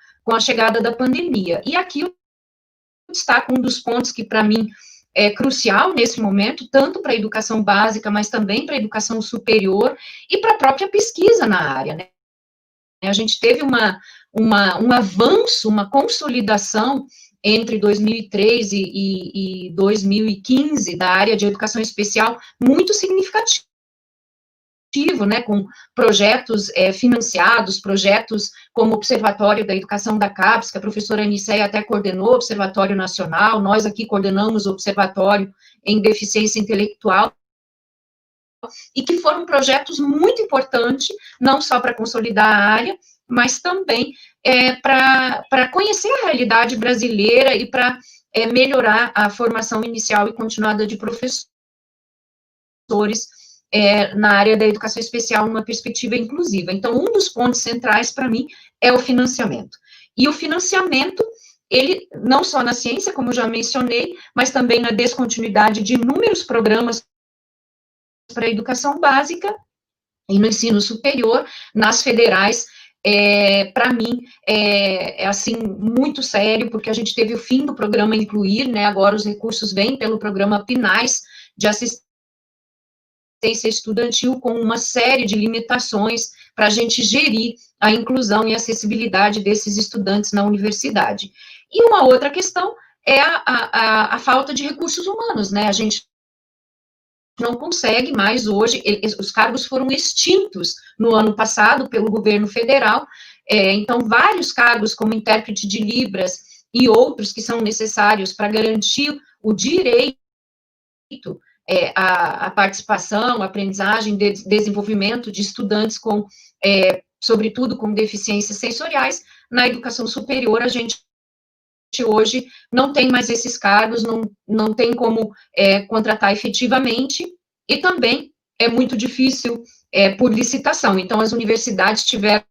chegada da pandemia. E aqui eu destaco um dos pontos que, para mim, é crucial nesse momento, tanto para a educação básica, mas também para a educação superior e para a própria pesquisa na área, né? A gente teve um avanço, uma consolidação entre 2003 e 2015 da área de educação especial muito significativo, né, com projetos financiados, projetos como o Observatório da Educação da CAPES, que a professora Nicéia até coordenou, o Observatório Nacional, nós aqui coordenamos o Observatório em Deficiência Intelectual, e que foram projetos muito importantes, não só para consolidar a área, mas também para conhecer a realidade brasileira e para melhorar a formação inicial e continuada de professores na área da educação especial, numa perspectiva inclusiva. Então, um dos pontos centrais, para mim, é o financiamento. E o financiamento, ele, não só na ciência, como eu já mencionei, mas também na descontinuidade de inúmeros programas para a educação básica e no ensino superior, nas federais, para mim, assim, muito sério, porque a gente teve o fim do programa Incluir, né, agora os recursos vêm pelo programa PNAES, de assistência estudantil, com uma série de limitações para a gente gerir a inclusão e acessibilidade desses estudantes na universidade. E uma outra questão é a falta de recursos humanos, né, a gente não consegue mais hoje, os cargos foram extintos no ano passado pelo governo federal, então vários cargos como intérprete de Libras e outros que são necessários para garantir o direito à participação, aprendizagem, desenvolvimento de estudantes com, sobretudo com deficiências sensoriais, na educação superior a gente hoje não tem mais esses cargos, não tem como contratar efetivamente, e também é muito difícil por licitação. Então, as universidades tiveram,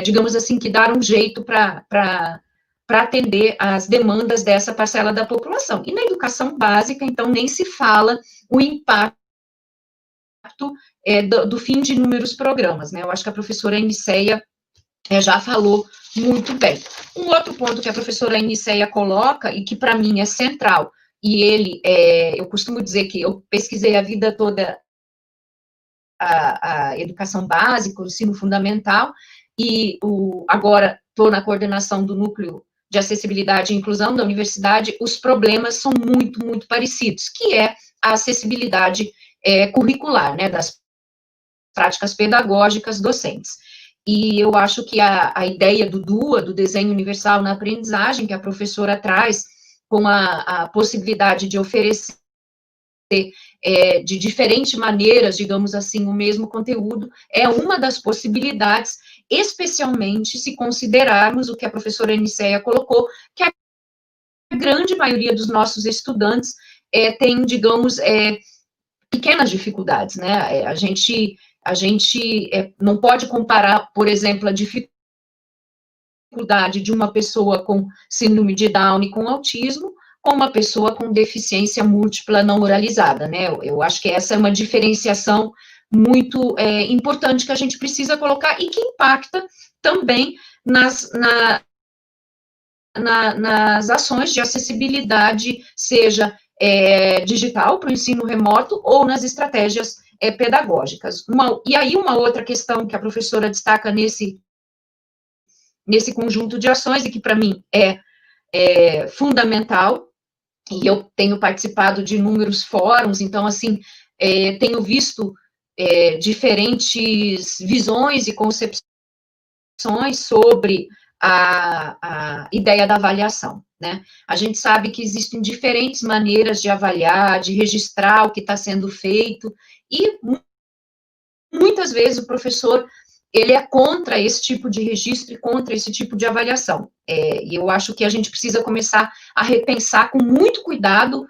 digamos assim, que dar um jeito para atender as demandas dessa parcela da população. E na educação básica, então, nem se fala o impacto do fim de inúmeros programas, né? Eu acho que a professora Nicéia já falou muito bem. Um outro ponto que a professora Nicéia coloca, e que para mim é central, e ele, eu costumo dizer que eu pesquisei a vida toda a educação básica, o ensino fundamental, e agora estou na coordenação do núcleo de acessibilidade e inclusão da universidade, os problemas são muito, muito parecidos, que é a acessibilidade curricular, né, das práticas pedagógicas docentes. E eu acho que a ideia do DUA, do desenho universal na aprendizagem, que a professora traz, com a possibilidade de oferecer de diferentes maneiras, digamos assim, o mesmo conteúdo, é uma das possibilidades, especialmente se considerarmos o que a professora Nicéia colocou, que a grande maioria dos nossos estudantes tem, digamos, pequenas dificuldades, né? A gente não pode comparar, por exemplo, a dificuldade de uma pessoa com síndrome de Down e com autismo, com uma pessoa com deficiência múltipla não oralizada, né? Eu acho que essa é uma diferenciação muito importante que a gente precisa colocar e que impacta também nas ações de acessibilidade, seja digital para o ensino remoto ou nas estratégias pedagógicas. E aí uma outra questão que a professora destaca nesse conjunto de ações e que para mim é fundamental, e eu tenho participado de inúmeros fóruns, então, assim, tenho visto diferentes visões e concepções sobre a ideia da avaliação, né? A gente sabe que existem diferentes maneiras de avaliar, de registrar o que está sendo feito, e muitas vezes o professor, ele é contra esse tipo de registro e contra esse tipo de avaliação. E eu acho que a gente precisa começar a repensar com muito cuidado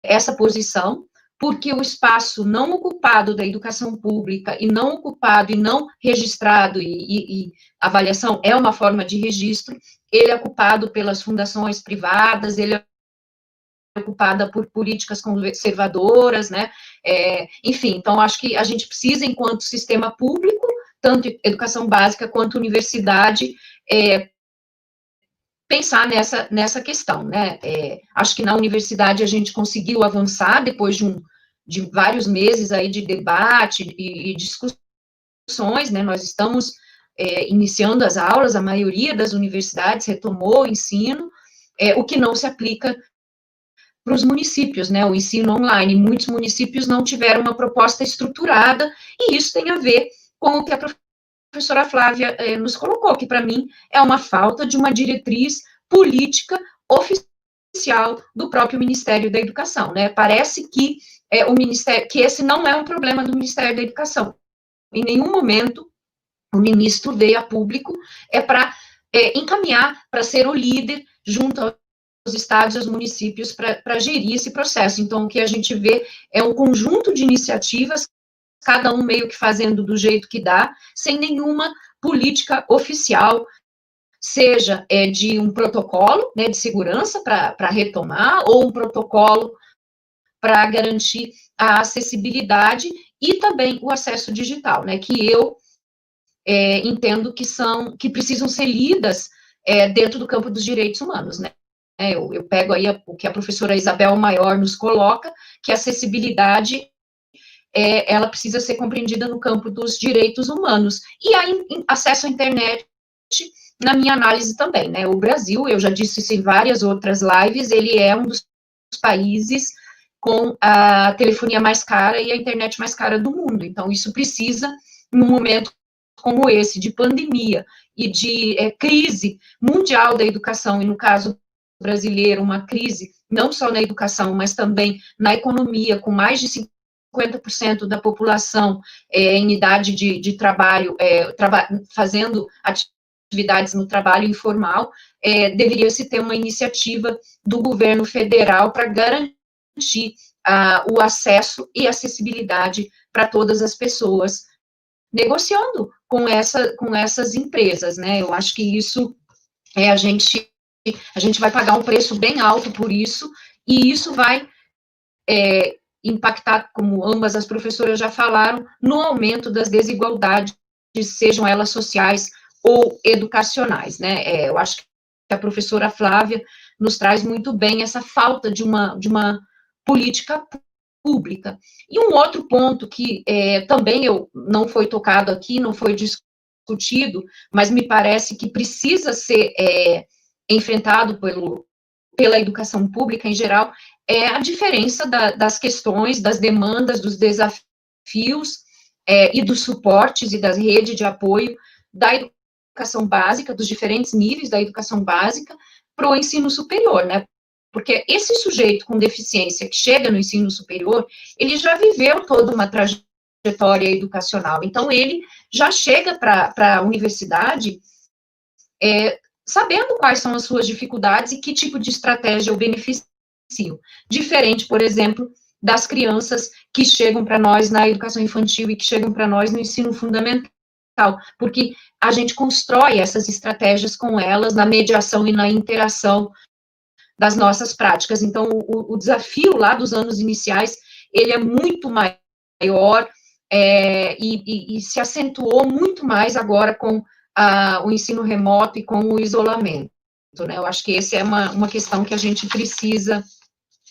essa posição, porque o espaço não ocupado da educação pública, e não ocupado e não registrado, e avaliação é uma forma de registro, ele é ocupado pelas fundações privadas, ele é ocupada por políticas conservadoras, né, enfim, então acho que a gente precisa, enquanto sistema público, tanto educação básica quanto universidade, pensar nessa questão, né, acho que na universidade a gente conseguiu avançar, depois de vários meses aí de debate e discussões, né, nós estamos iniciando as aulas, a maioria das universidades retomou o ensino, o que não se aplica para os municípios, né, o ensino online. Muitos municípios não tiveram uma proposta estruturada, e isso tem a ver com o que a professora Flávia nos colocou, que para mim é uma falta de uma diretriz política oficial do próprio Ministério da Educação, né? Parece que o Ministério, que esse não é um problema do Ministério da Educação. Em nenhum momento o ministro veio a público para encaminhar, para ser o líder junto aos estados e aos municípios para gerir esse processo. Então, o que a gente vê é um conjunto de iniciativas, cada um meio que fazendo do jeito que dá, sem nenhuma política oficial, seja de um protocolo, né, de segurança para retomar, ou um protocolo para garantir a acessibilidade e também o acesso digital, né, que eu entendo que precisam ser lidas dentro do campo dos direitos humanos, né. Eu pego aí o que a professora Isabel Maior nos coloca, que a acessibilidade ela precisa ser compreendida no campo dos direitos humanos. E acesso à internet, na minha análise também, né? O Brasil, eu já disse isso em várias outras lives, ele é um dos países com a telefonia mais cara e a internet mais cara do mundo. Então, isso precisa, num momento como esse, de pandemia e de crise mundial da educação, e no caso brasileiro, uma crise não só na educação, mas também na economia, com mais de 50% da população em idade de trabalho, fazendo atividades no trabalho informal, deveria-se ter uma iniciativa do governo federal para garantir o acesso e acessibilidade para todas as pessoas, negociando com essas empresas, né? Eu acho que isso, a gente vai pagar um preço bem alto por isso, e isso vai impactar, como ambas as professoras já falaram, no aumento das desigualdades, sejam elas sociais ou educacionais, né? Eu acho que a professora Flávia nos traz muito bem essa falta de uma política pública. E um outro ponto que também não foi tocado aqui, não foi discutido, mas me parece que precisa ser enfrentado pela educação pública em geral, é a diferença das questões, das demandas, dos desafios e dos suportes e das redes de apoio da educação básica, dos diferentes níveis da educação básica, para o ensino superior, né? Porque esse sujeito com deficiência que chega no ensino superior, ele já viveu toda uma trajetória educacional, então ele já chega para a universidade sabendo quais são as suas dificuldades e que tipo de estratégia o beneficia. Diferente, por exemplo, das crianças que chegam para nós na educação infantil e que chegam para nós no ensino fundamental, porque a gente constrói essas estratégias com elas na mediação e na interação das nossas práticas. Então, o desafio lá dos anos iniciais, ele é muito maior e se acentuou muito mais agora com o ensino remoto e com o isolamento, né? Eu acho que essa é uma questão que a gente precisa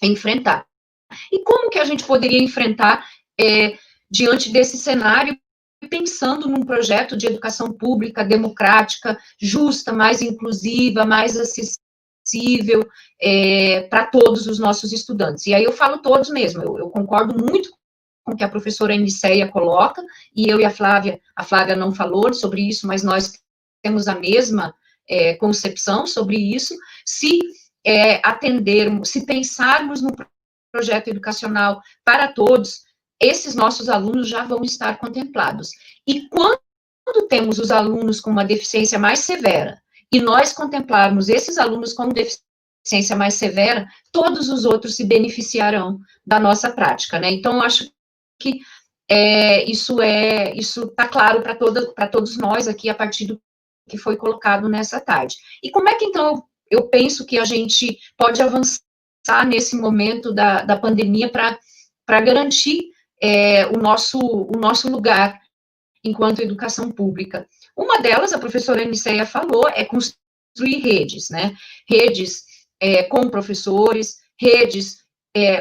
enfrentar. E como que a gente poderia enfrentar diante desse cenário, pensando num projeto de educação pública, democrática, justa, mais inclusiva, mais acessível para todos os nossos estudantes? E aí eu falo todos mesmo, eu concordo muito com o que a professora Eniceia coloca, e eu e a Flávia não falou sobre isso, mas nós temos a mesma concepção sobre isso. Se atendermos, se pensarmos no projeto educacional para todos, esses nossos alunos já vão estar contemplados. E quando temos os alunos com uma deficiência mais severa, e nós contemplarmos esses alunos com deficiência mais severa, todos os outros se beneficiarão da nossa prática, né? Então, eu acho que isso está claro para todos nós aqui, a partir do que foi colocado nessa tarde. E como é que, então, eu penso que a gente pode avançar nesse momento da pandemia para garantir o nosso lugar enquanto educação pública? Uma delas, a professora Eniceia falou, é construir redes, né? Redes com professores, redes,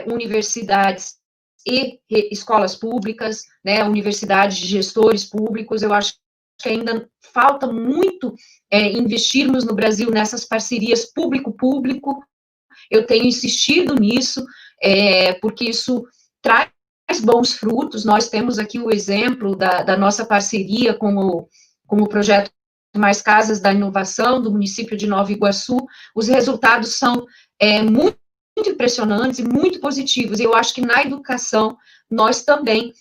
universidades e escolas públicas, né? Universidades de gestores públicos. Eu acho que ainda falta muito investirmos no Brasil nessas parcerias público-público. Eu tenho insistido nisso, porque isso traz bons frutos. Nós temos aqui o exemplo da nossa parceria com o projeto Mais Casas da Inovação, do município de Nova Iguaçu. Os resultados são muito impressionantes e muito positivos. Eu acho que na educação nós também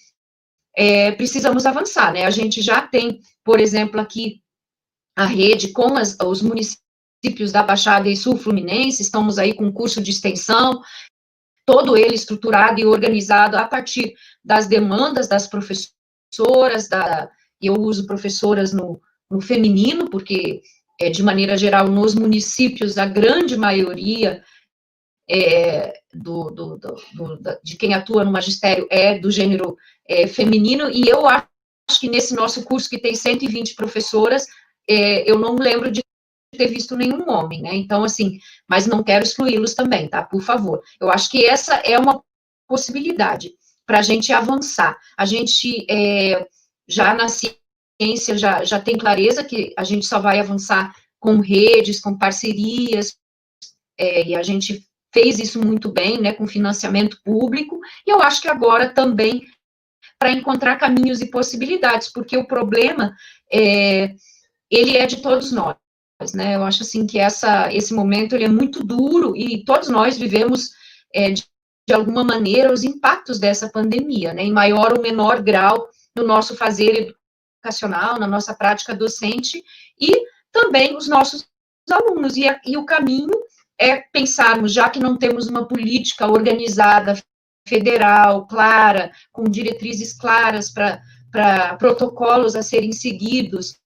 precisamos avançar, né? A gente já tem, por exemplo, aqui a rede com os municípios da Baixada e Sul Fluminense, estamos aí com um curso de extensão, todo ele estruturado e organizado a partir das demandas das professoras, eu uso professoras no feminino, porque, de maneira geral, nos municípios, a grande maioria de quem atua no magistério é do gênero feminino, e eu acho que nesse nosso curso, que tem 120 professoras, eu não lembro de ter visto nenhum homem, né? Então, assim, mas não quero excluí-los também, tá? Por favor. Eu acho que essa é uma possibilidade para a gente avançar. A gente já na ciência já tem clareza que a gente só vai avançar com redes, com parcerias, e a gente fez isso muito bem, né, com financiamento público, e eu acho que agora também para encontrar caminhos e possibilidades, porque o problema, ele é de todos nós, né, eu acho assim que esse momento ele é muito duro, e todos nós vivemos, de alguma maneira, os impactos dessa pandemia, né, em maior ou menor grau, no nosso fazer educacional, na nossa prática docente, e também os nossos alunos, e o caminho pensarmos, já que não temos uma política organizada, federal, clara, com diretrizes claras para protocolos a serem seguidos,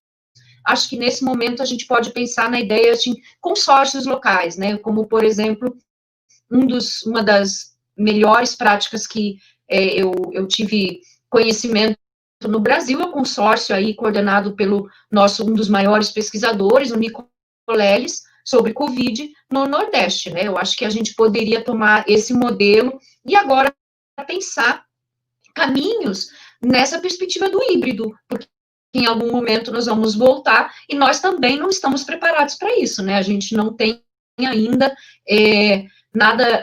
acho que nesse momento a gente pode pensar na ideia de consórcios locais, né, como, por exemplo, uma das melhores práticas que eu tive conhecimento no Brasil, é o consórcio aí coordenado pelo um dos maiores pesquisadores, o Nico Leles, sobre Covid no Nordeste, né? Eu acho que a gente poderia tomar esse modelo e agora pensar caminhos nessa perspectiva do híbrido, porque em algum momento nós vamos voltar e nós também não estamos preparados para isso, né? A gente não tem ainda nada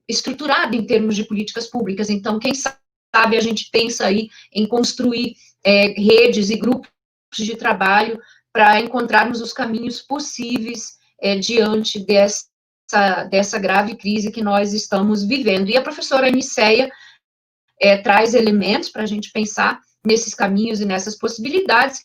estruturado em termos de políticas públicas, então, quem sabe a gente pensa aí em construir redes e grupos de trabalho para encontrarmos os caminhos possíveis diante dessa grave crise que nós estamos vivendo. E a professora Nicéia traz elementos para a gente pensar nesses caminhos e nessas possibilidades,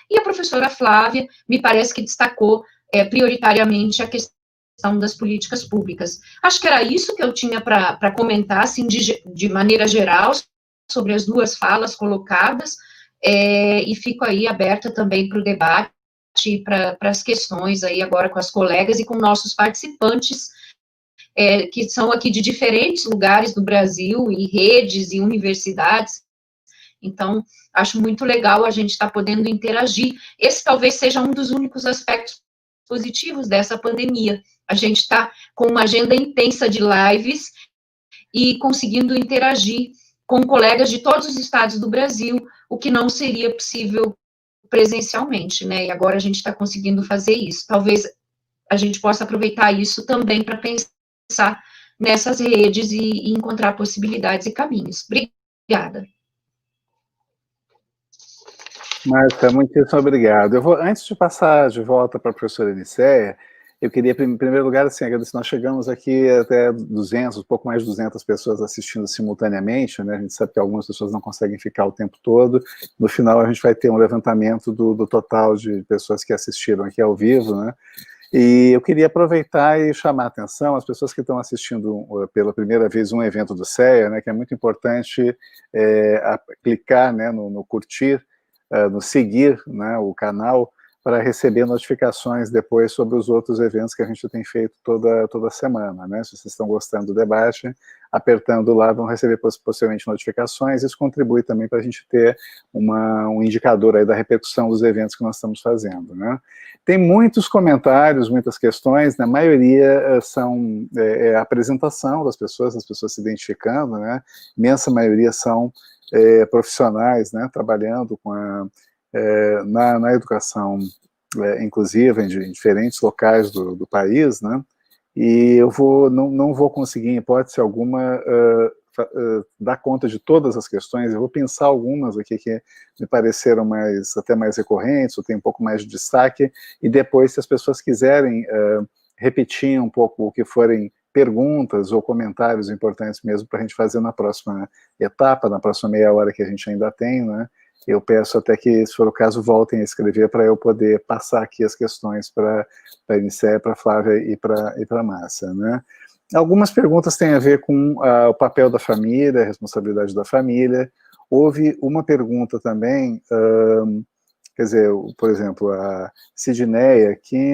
e a professora Flávia, me parece que destacou prioritariamente a questão das políticas públicas. Acho que era isso que eu tinha para comentar, assim, de maneira geral, sobre as duas falas colocadas, e fico aí aberta também para o debate, para as questões aí agora com as colegas e com nossos participantes, que são aqui de diferentes lugares do Brasil, e redes e universidades. Então, acho muito legal a gente estar podendo interagir. Esse talvez seja um dos únicos aspectos positivos dessa pandemia. A gente está com uma agenda intensa de lives e conseguindo interagir com colegas de todos os estados do Brasil, o que não seria possível presencialmente, né? E agora a gente está conseguindo fazer isso. Talvez a gente possa aproveitar isso também para pensar nessas redes e encontrar possibilidades e caminhos. Obrigada. Marta, muitíssimo obrigado. Antes de passar de volta para a professora Nicéia, eu queria, em primeiro lugar, assim, agradecer. Nós chegamos aqui até 200, um pouco mais de 200 pessoas assistindo simultaneamente, né? A gente sabe que algumas pessoas não conseguem ficar o tempo todo. No final, a gente vai ter um levantamento do total de pessoas que assistiram aqui ao vivo, né? E eu queria aproveitar e chamar a atenção as pessoas que estão assistindo pela primeira vez um evento do CEA, né? Que é muito importante clicar, né, no curtir, no seguir, né, o canal, para receber notificações depois sobre os outros eventos que a gente tem feito toda semana, né? Se vocês estão gostando do debate, apertando lá, vão receber possivelmente notificações. Isso contribui também para a gente ter um indicador aí da repercussão dos eventos que nós estamos fazendo, né? Tem muitos comentários, muitas questões, na maioria são a apresentação das pessoas, as pessoas se identificando, né? Imensa maioria são profissionais, né, trabalhando com na educação inclusiva em diferentes locais do país, né? E eu não vou conseguir, em hipótese alguma, dar conta de todas as questões. Eu vou pensar algumas aqui que me pareceram até mais recorrentes, ou tem um pouco mais de destaque, e depois, se as pessoas quiserem repetir um pouco o que forem perguntas ou comentários importantes mesmo para a gente fazer na próxima etapa, na próxima meia hora que a gente ainda tem, né? Eu peço até que, se for o caso, voltem a escrever para eu poder passar aqui as questões para iniciar, para a Flávia e para a Márcia, né? Algumas perguntas têm a ver com o papel da família, a responsabilidade da família. Houve uma pergunta também, quer dizer, por exemplo, a Sidneia aqui,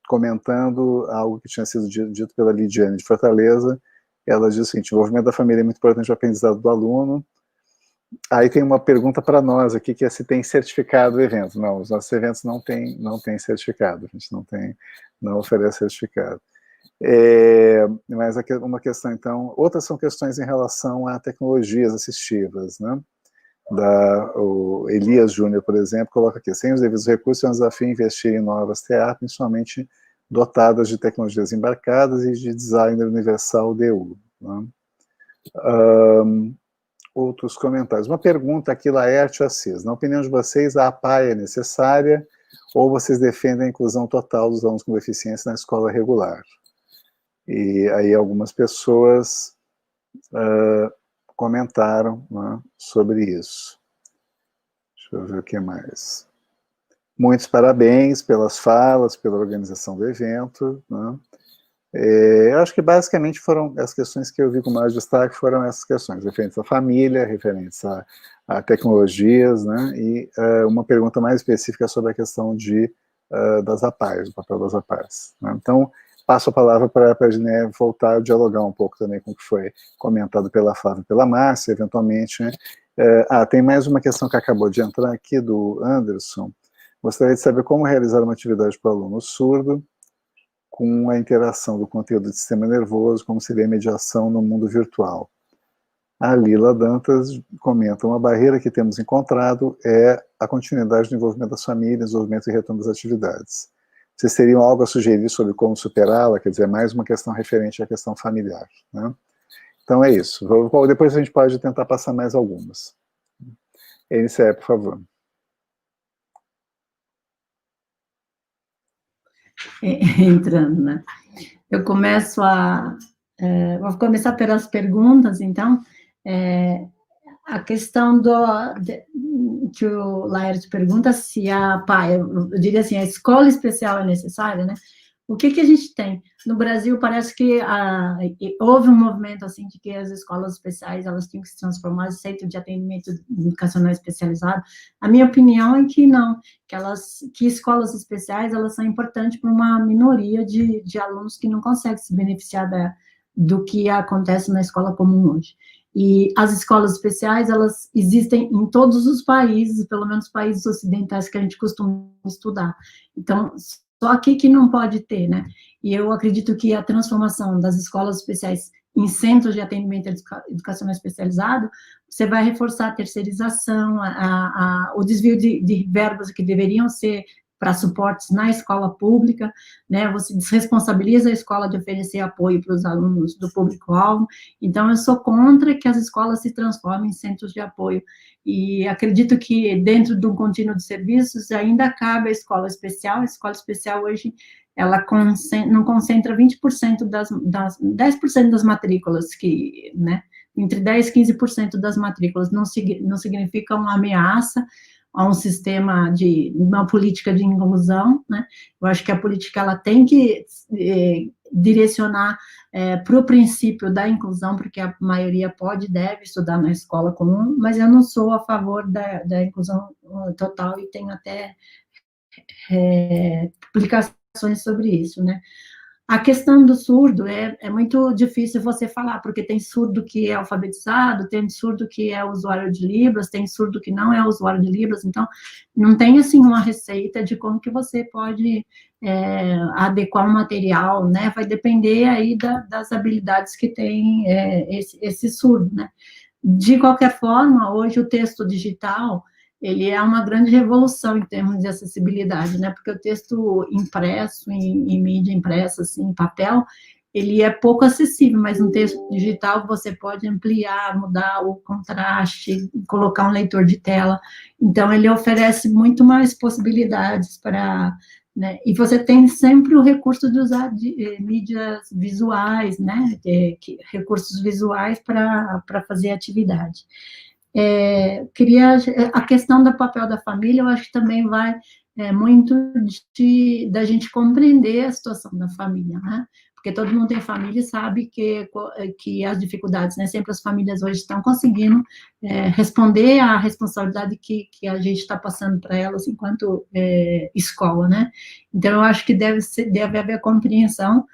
comentando algo que tinha sido dito pela Lidiane de Fortaleza. Ela diz o seguinte: o envolvimento da família é muito importante no aprendizado do aluno. Aí tem uma pergunta para nós aqui, que é se tem certificado o evento. Não, os nossos eventos não tem certificado, a gente não oferece certificado. Mas uma questão, então, outras são questões em relação a tecnologias assistivas, né? O Elias Júnior, por exemplo, coloca aqui: sem os devidos recursos, é um desafio investir em novas TEA, principalmente dotadas de tecnologias embarcadas e de design universal DU. Né? Outros comentários. Uma pergunta aqui, Laerte Assis: na opinião de vocês, a APAE é necessária ou vocês defendem a inclusão total dos alunos com deficiência na escola regular? E aí algumas pessoas comentaram, né, sobre isso. Deixa eu ver o que mais. Muitos parabéns pelas falas, pela organização do evento, né? Eu acho que basicamente foram as questões que eu vi com maior destaque, foram essas questões referentes à família, referentes a tecnologias, né? E uma pergunta mais específica sobre a questão das APAES, o papel das APAES, né? Então, passo a palavra para a Giné voltar a dialogar um pouco também com o que foi comentado pela Flávia e pela Márcia, eventualmente, né? Tem mais uma questão que acabou de entrar aqui, do Anderson. Gostaria de saber como realizar uma atividade para o aluno surdo, com a interação do conteúdo do sistema nervoso, como seria a mediação no mundo virtual. A Lila Dantas comenta: uma barreira que temos encontrado é a continuidade do envolvimento das famílias, desenvolvimento e retorno das atividades. Vocês teriam algo a sugerir sobre como superá-la? Quer dizer, mais uma questão referente à questão familiar, né? Então é isso. Depois a gente pode tentar passar mais algumas. Inicia, por favor. Entrando, né? Eu começo vou começar pelas perguntas, então. A questão que o Laerte pergunta se eu diria assim, a escola especial é necessária, né? O que a gente tem? No Brasil, parece que houve um movimento, assim, de que as escolas especiais, elas tinham que se transformar em centro de atendimento educacional especializado. A minha opinião é que não, que escolas especiais, elas são importantes para uma minoria de alunos que não conseguem se beneficiar do que acontece na escola comum hoje. E as escolas especiais, elas existem em todos os países, pelo menos países ocidentais que a gente costuma estudar. Então, só aqui que não pode ter, né? E eu acredito que a transformação das escolas especiais em centros de atendimento educacional especializado, você vai reforçar a terceirização, o desvio de verbas que deveriam ser para suportes na escola pública, né? Você desresponsabiliza a escola de oferecer apoio para os alunos do público-alvo. Então, eu sou contra que as escolas se transformem em centros de apoio. E acredito que, dentro de um contínuo de serviços, ainda cabe a escola especial. A escola especial, hoje, ela não concentra 20% 10% das matrículas, né? Entre 10% e 15% das matrículas. Não significa uma ameaça a um sistema uma política de inclusão, né? Eu acho que a política, ela tem que direcionar para o princípio da inclusão, porque a maioria pode e deve estudar na escola comum, mas eu não sou a favor da inclusão total, e tenho até publicações sobre isso, né? A questão do surdo é muito difícil você falar, porque tem surdo que é alfabetizado, tem surdo que é usuário de Libras, tem surdo que não é usuário de Libras, então não tem, assim, uma receita de como que você pode adequar um material, né? Vai depender aí das habilidades que tem esse surdo, né? De qualquer forma, hoje o texto digital, ele é uma grande revolução em termos de acessibilidade, né? Porque o texto impresso, em mídia impressa, assim, em papel, ele é pouco acessível, mas no texto digital você pode ampliar, mudar o contraste, colocar um leitor de tela. Então, ele oferece muito mais possibilidades para... Né? E você tem sempre o recurso de usar mídias visuais, né? Recursos visuais para fazer atividade. A questão do papel da família, eu acho que também vai muito da gente compreender a situação da família, né? Porque todo mundo tem família e sabe que as dificuldades, né? Sempre as famílias hoje estão conseguindo responder à responsabilidade que a gente está passando para elas enquanto escola, né? Então, eu acho que deve haver compreensão,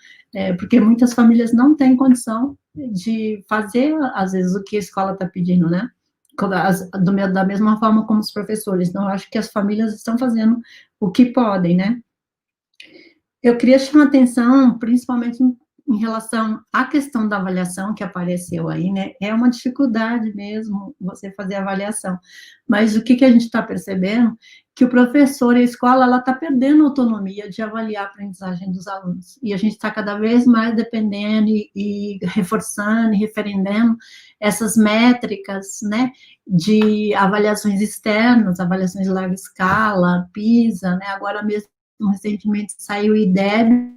porque muitas famílias não têm condição de fazer, às vezes, o que a escola está pedindo, né? Da mesma forma como os professores. Então, eu acho que as famílias estão fazendo o que podem, né? Eu queria chamar a atenção, principalmente em relação à questão da avaliação que apareceu aí, né? É uma dificuldade mesmo você fazer avaliação. Mas o que a gente está percebendo? Que o professor e a escola, ela está perdendo a autonomia de avaliar a aprendizagem dos alunos. E a gente está cada vez mais dependendo e reforçando e referendando essas métricas, né? De avaliações externas, avaliações de larga escala, PISA, né? Agora mesmo, recentemente saiu o IDEB,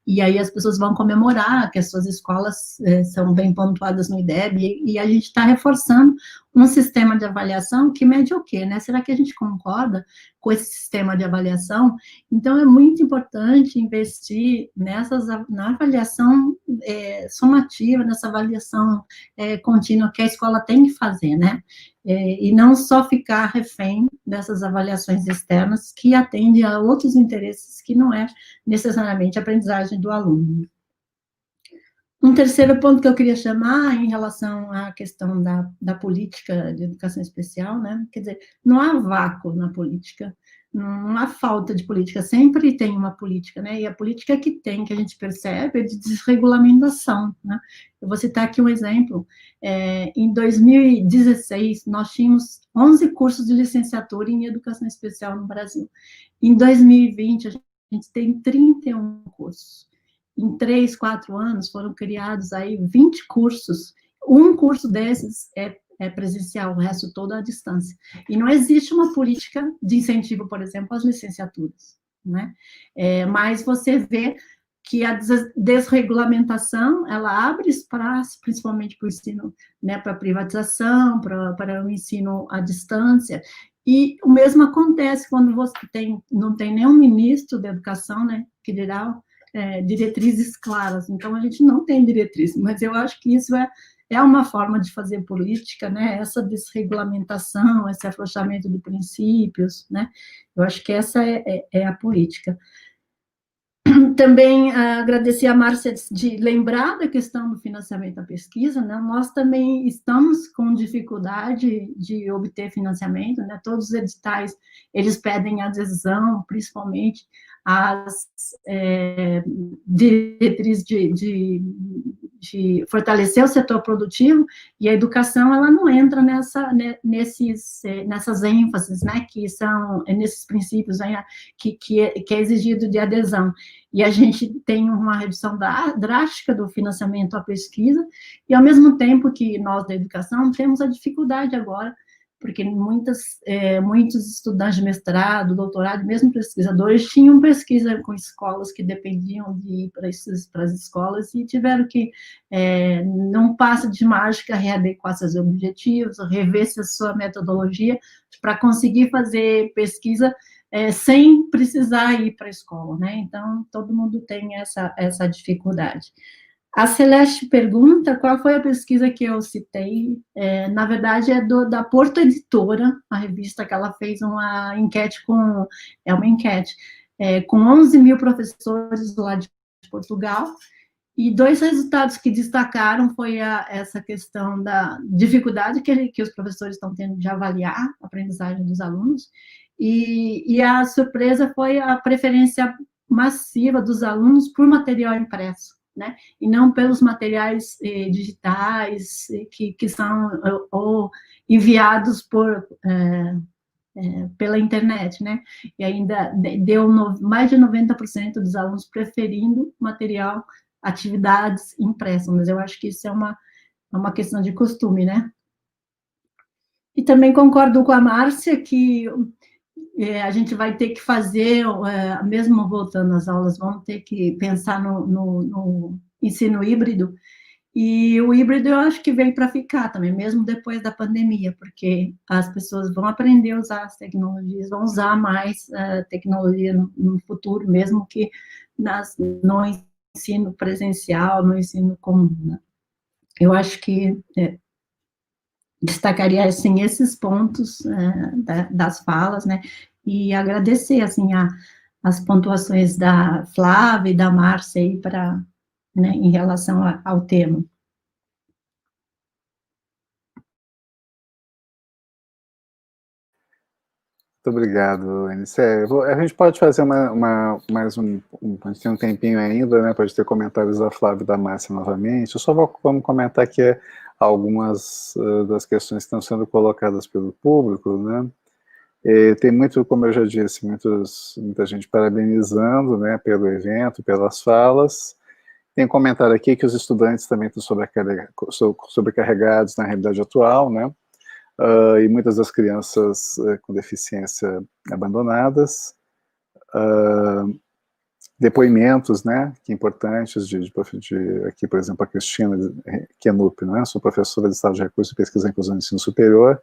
e aí as pessoas vão comemorar que as suas escolas são bem pontuadas no IDEB, e a gente está reforçando um sistema de avaliação que mede o quê, né? Será que a gente concorda com esse sistema de avaliação? Então, é muito importante investir na avaliação somativa, nessa avaliação contínua que a escola tem que fazer, né? E não só ficar refém dessas avaliações externas que atendem a outros interesses que não é necessariamente a aprendizagem do aluno. Um terceiro ponto que eu queria chamar em relação à questão da política de educação especial, né? Quer dizer, não há vácuo na política, não há falta de política, sempre tem uma política, né? E a política que a gente percebe, é de desregulamentação, né? Eu vou citar aqui um exemplo. Em 2016, nós tínhamos 11 cursos de licenciatura em educação especial no Brasil. Em 2020, a gente tem 31 cursos. Em 3, 4 anos, foram criados aí 20 cursos. Um curso desses é presencial, o resto todo à distância. E não existe uma política de incentivo, por exemplo, às licenciaturas, né? Mas você vê que a desregulamentação, ela abre espaço, principalmente para o ensino, né, para a privatização, para o ensino à distância, e o mesmo acontece quando você não tem nenhum ministro da educação, né, que dirá diretrizes claras. Então, a gente não tem diretrizes, mas eu acho que isso é uma forma de fazer política, né? Essa desregulamentação, esse afrouxamento de princípios, né? Eu acho que essa é a política. Também agradecer a Márcia de lembrar da questão do financiamento da pesquisa, né? Nós também estamos com dificuldade de obter financiamento, né? Todos os editais, eles pedem adesão, principalmente às diretrizes de fortalecer o setor produtivo, e a educação, ela não entra nessas ênfases, né? Que são nesses princípios, né? que é exigido de adesão. E a gente tem uma redução drástica do financiamento à pesquisa, e ao mesmo tempo que nós da educação temos a dificuldade agora, porque muitos estudantes de mestrado, doutorado, mesmo pesquisadores, tinham pesquisa com escolas que dependiam de ir para as escolas e tiveram que, num passo de mágica, readequar seus objetivos, rever sua metodologia para conseguir fazer pesquisa sem precisar ir para a escola, né? Então, todo mundo tem essa dificuldade. A Celeste pergunta qual foi a pesquisa que eu citei. Na verdade, é da Porto Editora, a revista que ela fez uma enquete com 11 mil professores lá de Portugal, e 2 resultados que destacaram foi essa questão da dificuldade que os professores estão tendo de avaliar a aprendizagem dos alunos, e a surpresa foi a preferência massiva dos alunos por material impresso, né? E não pelos materiais digitais que são ou enviados pela internet, né? E ainda deu mais de 90% dos alunos preferindo material, atividades impressas, mas eu acho que isso é uma questão de costume, né? E também concordo com a Márcia que a gente vai ter que fazer, mesmo voltando às aulas, vamos ter que pensar no ensino híbrido, e o híbrido eu acho que veio para ficar também, mesmo depois da pandemia, porque as pessoas vão aprender a usar as tecnologias, vão usar mais tecnologia no futuro, mesmo que no ensino presencial, no ensino comum, né? Eu acho que destacaria, assim, esses pontos das falas, né, e agradecer, assim, as pontuações da Flávia e da Márcia aí né, em relação ao tema. Muito obrigado, Anice. A gente pode fazer mais a gente tem um tempinho ainda, né? Pode ter comentários da Flávia e da Márcia novamente. Eu só vamos comentar aqui algumas das questões que estão sendo colocadas pelo público, né? Tem muito, como eu já disse, muita gente parabenizando, né, pelo evento, pelas falas. Tem um comentário aqui que os estudantes também estão sobrecarregados na realidade atual, né? E muitas das crianças com deficiência abandonadas. Depoimentos, né, que importantes, aqui, por exemplo, a Cristina Kenup, né, sou professora de Estado de Recursos e Pesquisa e Inclusão no Ensino Superior.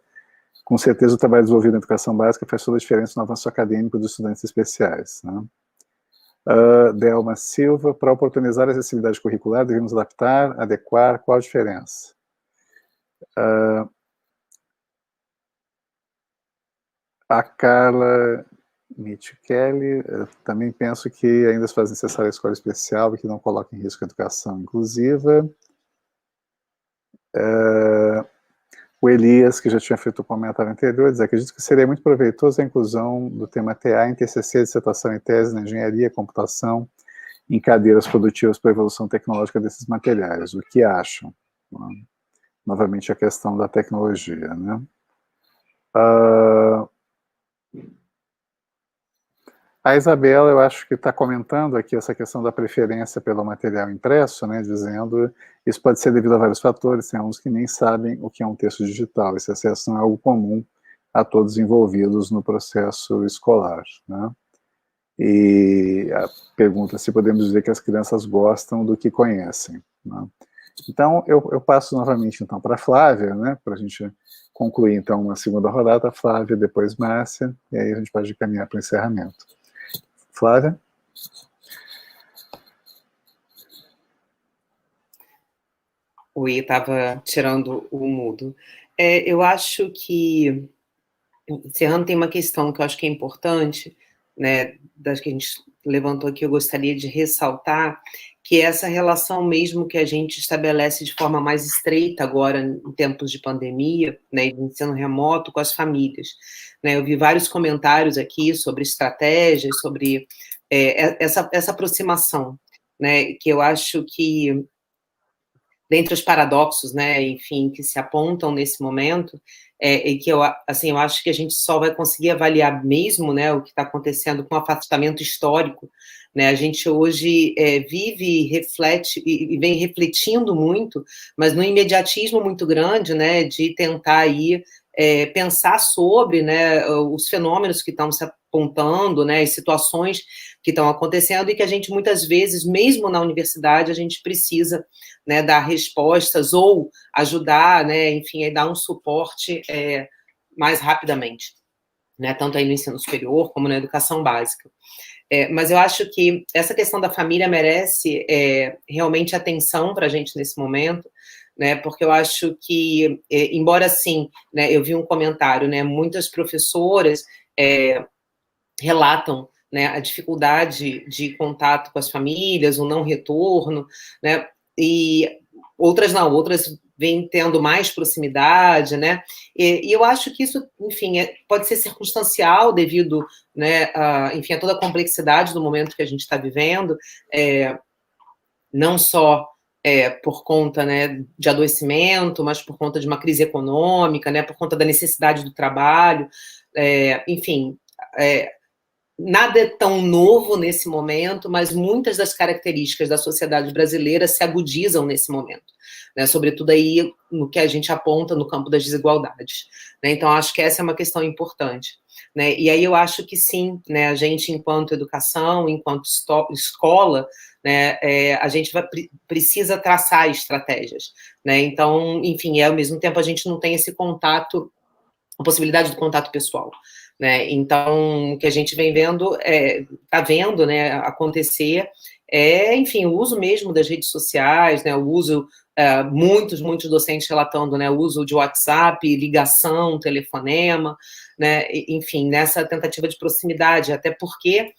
Com certeza o trabalho desenvolvido na educação básica faz toda a diferença no avanço acadêmico dos estudantes especiais, né. Delma Silva, para oportunizar a acessibilidade curricular, devemos adaptar, adequar, qual a diferença? A Carla Mitch Kelly, também penso que ainda se faz necessária a escola especial e que não coloca em risco a educação inclusiva. O Elias, que já tinha feito o comentário anterior, diz: acredito que seria muito proveitoso a inclusão do tema TA em TCC, dissertação e tese na engenharia, computação, em cadeiras produtivas para a evolução tecnológica desses materiais. O que acham? Novamente a questão da tecnologia, né? A Isabela, eu acho que está comentando aqui essa questão da preferência pelo material impresso, né, dizendo isso pode ser devido a vários fatores, tem alguns que nem sabem o que é um texto digital, esse acesso não é algo comum a todos envolvidos no processo escolar, né? E a pergunta se podemos dizer que as crianças gostam do que conhecem, né? Então, eu passo novamente então para a Flávia, né, para a gente concluir então uma segunda rodada, Flávia, depois Márcia, e aí a gente pode caminhar para o encerramento. Flávia? Oi, estava tirando o mudo. Eu acho que, encerrando, tem uma questão que eu acho que é importante, né, das que a gente levantou aqui, eu gostaria de ressaltar, que é essa relação mesmo que a gente estabelece de forma mais estreita agora, em tempos de pandemia, né, de ensino remoto, com as famílias, né. Eu vi vários comentários aqui sobre estratégias, sobre essa aproximação, né, que eu acho que, dentre os paradoxos, né, enfim, que se apontam nesse momento, e que eu acho que a gente só vai conseguir avaliar mesmo, né, o que está acontecendo com o afastamento histórico, né, a gente hoje vive e reflete, e vem refletindo muito, mas num imediatismo muito grande, né, de tentar aí pensar sobre, né, os fenômenos que estão se apontando, né, as situações que estão acontecendo e que a gente muitas vezes, mesmo na universidade, a gente precisa, né, dar respostas ou ajudar, né, enfim, dar um suporte mais rapidamente, né, tanto aí no ensino superior como na educação básica. Mas eu acho que essa questão da família merece realmente atenção para a gente nesse momento, né, porque eu acho que, embora sim, né, eu vi um comentário, né, muitas professoras relatam, né, a dificuldade de contato com as famílias, o não retorno, né, e outras não, outras vêm tendo mais proximidade, né, e eu acho que isso, enfim, pode ser circunstancial devido, né, enfim, a toda a complexidade do momento que a gente está vivendo, não só por conta, né, de adoecimento, mas por conta de uma crise econômica, né, por conta da necessidade do trabalho, enfim, nada é tão novo nesse momento, mas muitas das características da sociedade brasileira se agudizam nesse momento, né? Sobretudo aí no que a gente aponta no campo das desigualdades, né? Então, acho que essa é uma questão importante, né? E aí eu acho que sim, né, a gente, enquanto educação, enquanto escola, né, a gente precisa traçar estratégias, né? Então, enfim, ao mesmo tempo a gente não tem esse contato, a possibilidade do contato pessoal, né? Então, o que a gente vem vendo, está vendo, né, acontecer, enfim, o uso mesmo das redes sociais, né, o uso, muitos docentes relatando, né, o uso de WhatsApp, ligação, telefonema, né, enfim, nessa tentativa de proximidade, até porque,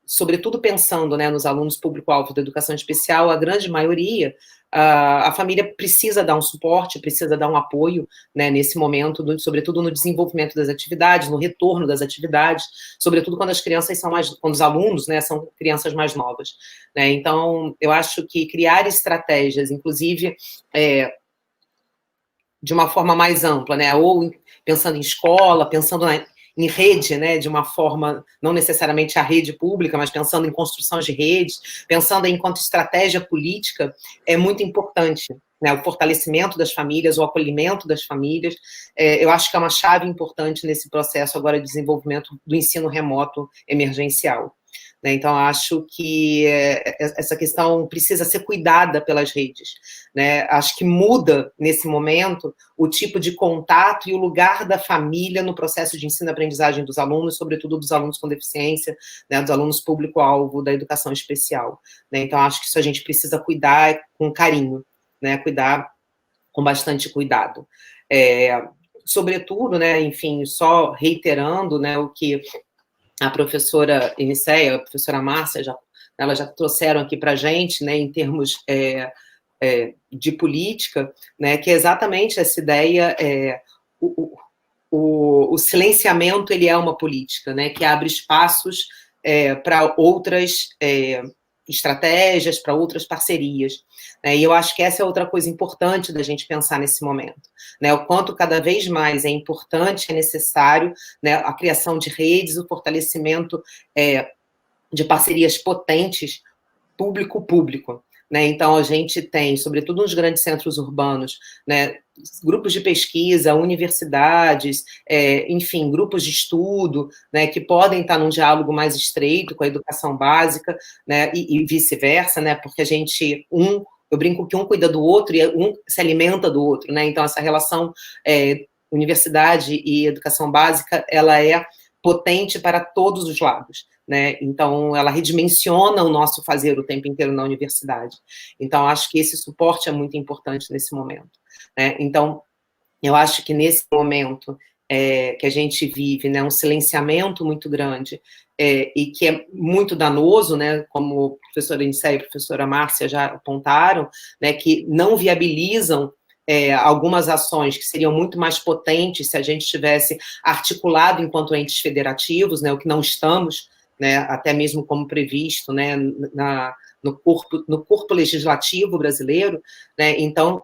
sobretudo pensando, né, nos alunos público-alvo da educação especial, a grande maioria, a família precisa dar um suporte, precisa dar um apoio, né, nesse momento, sobretudo no desenvolvimento das atividades, no retorno das atividades, sobretudo quando as crianças são quando os alunos, né, são crianças mais novas, né? Então, eu acho que criar estratégias, inclusive, de uma forma mais ampla, né, ou pensando em escola, pensando em rede, né, de uma forma, não necessariamente a rede pública, mas pensando em construção de redes, pensando enquanto estratégia política, é muito importante, né, o fortalecimento das famílias, o acolhimento das famílias, eu acho que é uma chave importante nesse processo agora de desenvolvimento do ensino remoto emergencial. Então, acho que essa questão precisa ser cuidada pelas redes, né? Acho que muda, nesse momento, o tipo de contato e o lugar da família no processo de ensino-aprendizagem dos alunos, sobretudo dos alunos com deficiência, né, dos alunos público-alvo da educação especial, né? Então, acho que isso a gente precisa cuidar com carinho, né? Cuidar com bastante cuidado. Sobretudo, né, enfim, só reiterando, né, o que a professora Eniceia, a professora Márcia, elas já trouxeram aqui para a gente, né, em termos de política, né, que é exatamente essa ideia, o silenciamento, ele é uma política, né, que abre espaços para outras estratégias, para outras parcerias, né, e eu acho que essa é outra coisa importante da gente pensar nesse momento, né, o quanto cada vez mais é importante, é necessário, né, a criação de redes, o fortalecimento de parcerias potentes, público-público, né? Então, a gente tem, sobretudo nos grandes centros urbanos, né, grupos de pesquisa, universidades, enfim, grupos de estudo, né, que podem estar num diálogo mais estreito com a educação básica, né, e vice-versa, né, porque a gente, eu brinco que um cuida do outro e um se alimenta do outro, né? Então, essa relação universidade e educação básica, ela é potente para todos os lados, né? Então, ela redimensiona o nosso fazer o tempo inteiro na universidade. Então, acho que esse suporte é muito importante nesse momento, né? Então, eu acho que nesse momento que a gente vive, né, um silenciamento muito grande, e que é muito danoso, né, como a professora Eniceia e a professora Márcia já apontaram, né, que não viabilizam algumas ações que seriam muito mais potentes se a gente tivesse articulado enquanto entes federativos, né, o que não estamos, né, até mesmo como previsto, né, no corpo legislativo brasileiro, né? Então,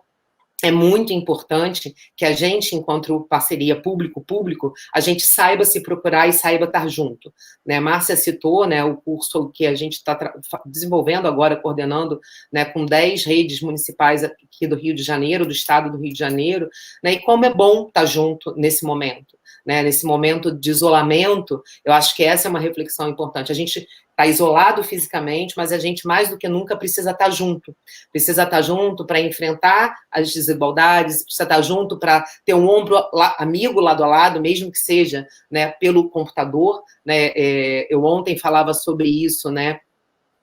é muito importante que a gente, enquanto parceria público-público, a gente saiba se procurar e saiba estar junto, né? Márcia citou, né, o curso que a gente está desenvolvendo agora, coordenando, né, com 10 redes municipais aqui do Rio de Janeiro, do estado do Rio de Janeiro, né, e como é bom estar junto nesse momento, né, nesse momento de isolamento. Eu acho que essa é uma reflexão importante. A gente está isolado fisicamente, mas a gente, mais do que nunca, precisa estar junto para enfrentar as desigualdades, precisa estar junto para ter um ombro amigo lado a lado, mesmo que seja, né, pelo computador, né? Eu ontem falava sobre isso, né,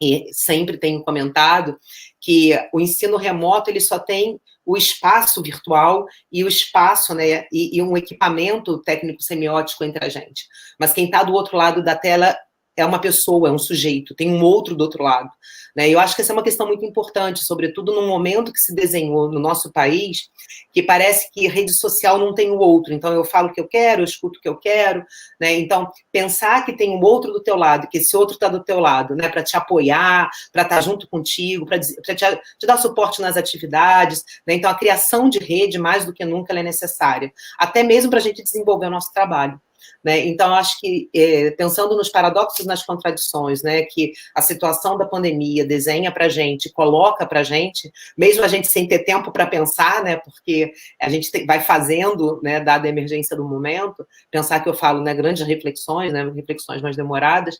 e sempre tenho comentado que o ensino remoto, ele só tem o espaço virtual e o espaço, né, e um equipamento técnico-semiótico entre a gente. Mas quem está do outro lado da tela é uma pessoa, é um sujeito, tem um outro do outro lado. Né? E eu acho que essa é uma questão muito importante, sobretudo no momento que se desenhou no nosso país, que parece que rede social não tem o outro. Então, eu falo o que eu quero, eu escuto o que eu quero. Né? Então, pensar que tem um outro do teu lado, que esse outro está do teu lado, né? Para te apoiar, para estar junto contigo, para te dar suporte nas atividades. Né? Então, a criação de rede, mais do que nunca, ela é necessária. Até mesmo para a gente desenvolver o nosso trabalho. Né? Então, acho que, pensando nos paradoxos, nas contradições, né, que a situação da pandemia desenha para a gente, coloca para a gente, mesmo a gente sem ter tempo para pensar, né, porque a gente vai fazendo, né, dada a emergência do momento, pensar que eu falo, né, grandes reflexões, né, reflexões mais demoradas,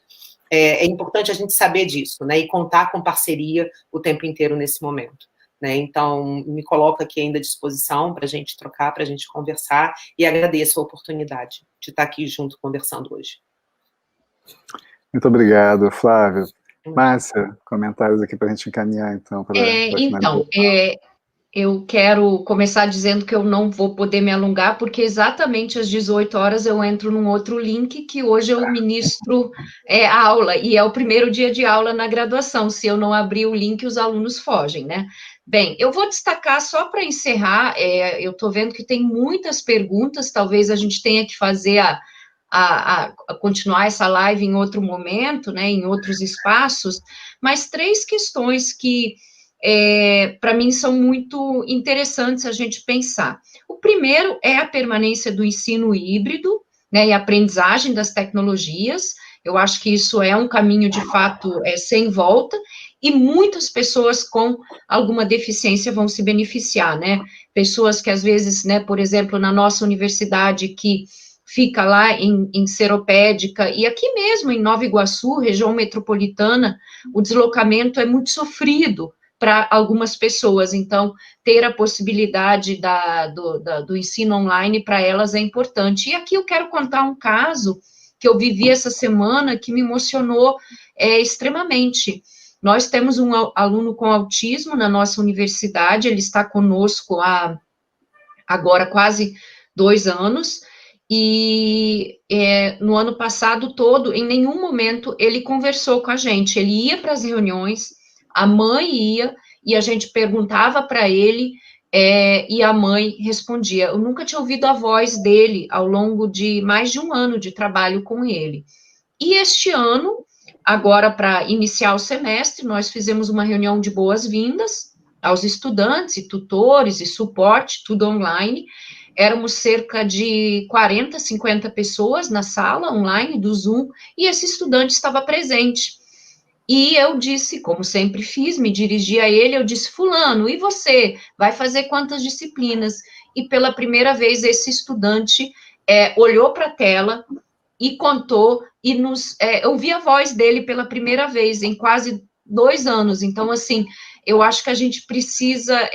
é importante a gente saber disso, né, e contar com parceria o tempo inteiro nesse momento. Né? Então, me coloco aqui ainda à disposição para a gente trocar, para a gente conversar, e agradeço a oportunidade de estar aqui junto conversando hoje. Muito obrigado, Flávio. Márcia, comentários aqui para a gente encaminhar, então, para eu quero começar dizendo que eu não vou poder me alongar, porque exatamente às 18 horas eu entro num outro link, que hoje eu ministro a aula, e é o primeiro dia de aula na graduação. Se eu não abrir o link, os alunos fogem, né? Bem, eu vou destacar só para encerrar, eu estou vendo que tem muitas perguntas, talvez a gente tenha que fazer a continuar essa live em outro momento, né, em outros espaços, mas 3 questões que, para mim, são muito interessantes a gente pensar. O primeiro é a permanência do ensino híbrido, né, e a aprendizagem das tecnologias. Eu acho que isso é um caminho, de fato, sem volta, e muitas pessoas com alguma deficiência vão se beneficiar, né? Pessoas que, às vezes, né, por exemplo, na nossa universidade, que fica lá em Seropédica, e aqui mesmo em Nova Iguaçu, região metropolitana, o deslocamento é muito sofrido para algumas pessoas, então, ter a possibilidade do ensino online para elas é importante. E aqui eu quero contar um caso que eu vivi essa semana, que me emocionou extremamente. Nós temos um aluno com autismo na nossa universidade, ele está conosco há agora quase 2 anos, e no ano passado todo, em nenhum momento, ele conversou com a gente. Ele ia para as reuniões, a mãe ia, e a gente perguntava para ele, e a mãe respondia. Eu nunca tinha ouvido a voz dele ao longo de mais de 1 ano de trabalho com ele. E este ano, agora para iniciar o semestre, nós fizemos uma reunião de boas-vindas aos estudantes e tutores e suporte, tudo online. Éramos cerca de 40, 50 pessoas na sala online do Zoom, e esse estudante estava presente. E eu disse, como sempre fiz, me dirigi a ele, eu disse, fulano, e você? Vai fazer quantas disciplinas? E pela primeira vez esse estudante olhou para a tela e contou, e eu vi a voz dele pela primeira vez em quase 2 anos. Então, assim, eu acho que a gente precisa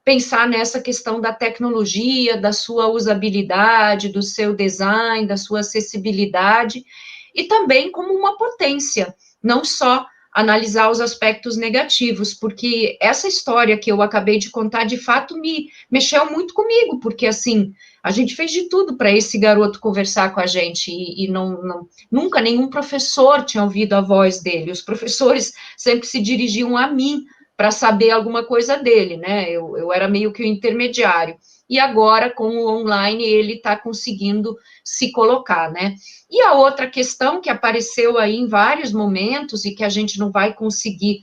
pensar nessa questão da tecnologia, da sua usabilidade, do seu design, da sua acessibilidade, e também como uma potência, não só analisar os aspectos negativos, porque essa história que eu acabei de contar, de fato, me mexeu muito comigo, porque, assim, a gente fez de tudo para esse garoto conversar com a gente, e nunca nenhum professor tinha ouvido a voz dele. Os professores sempre se dirigiam a mim para saber alguma coisa dele, né? Eu era meio que o intermediário. E agora, com o online, ele está conseguindo se colocar, né? E a outra questão que apareceu aí em vários momentos, e que a gente não vai conseguir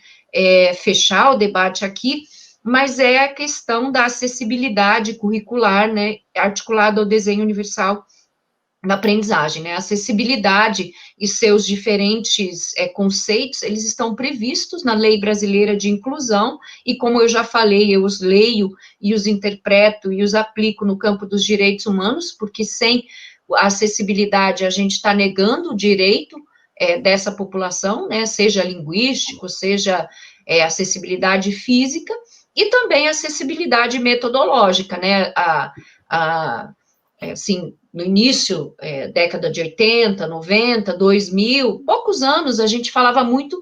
fechar o debate aqui, mas é a questão da acessibilidade curricular, né, articulada ao desenho universal da aprendizagem, né, a acessibilidade e seus diferentes conceitos, eles estão previstos na Lei Brasileira de Inclusão, e como eu já falei, eu os leio e os interpreto e os aplico no campo dos direitos humanos, porque sem a acessibilidade a gente está negando o direito dessa população, né, seja linguístico, seja acessibilidade física, e também acessibilidade metodológica, né, assim, no início, década de 80, 90, 2000, poucos anos, a gente falava muito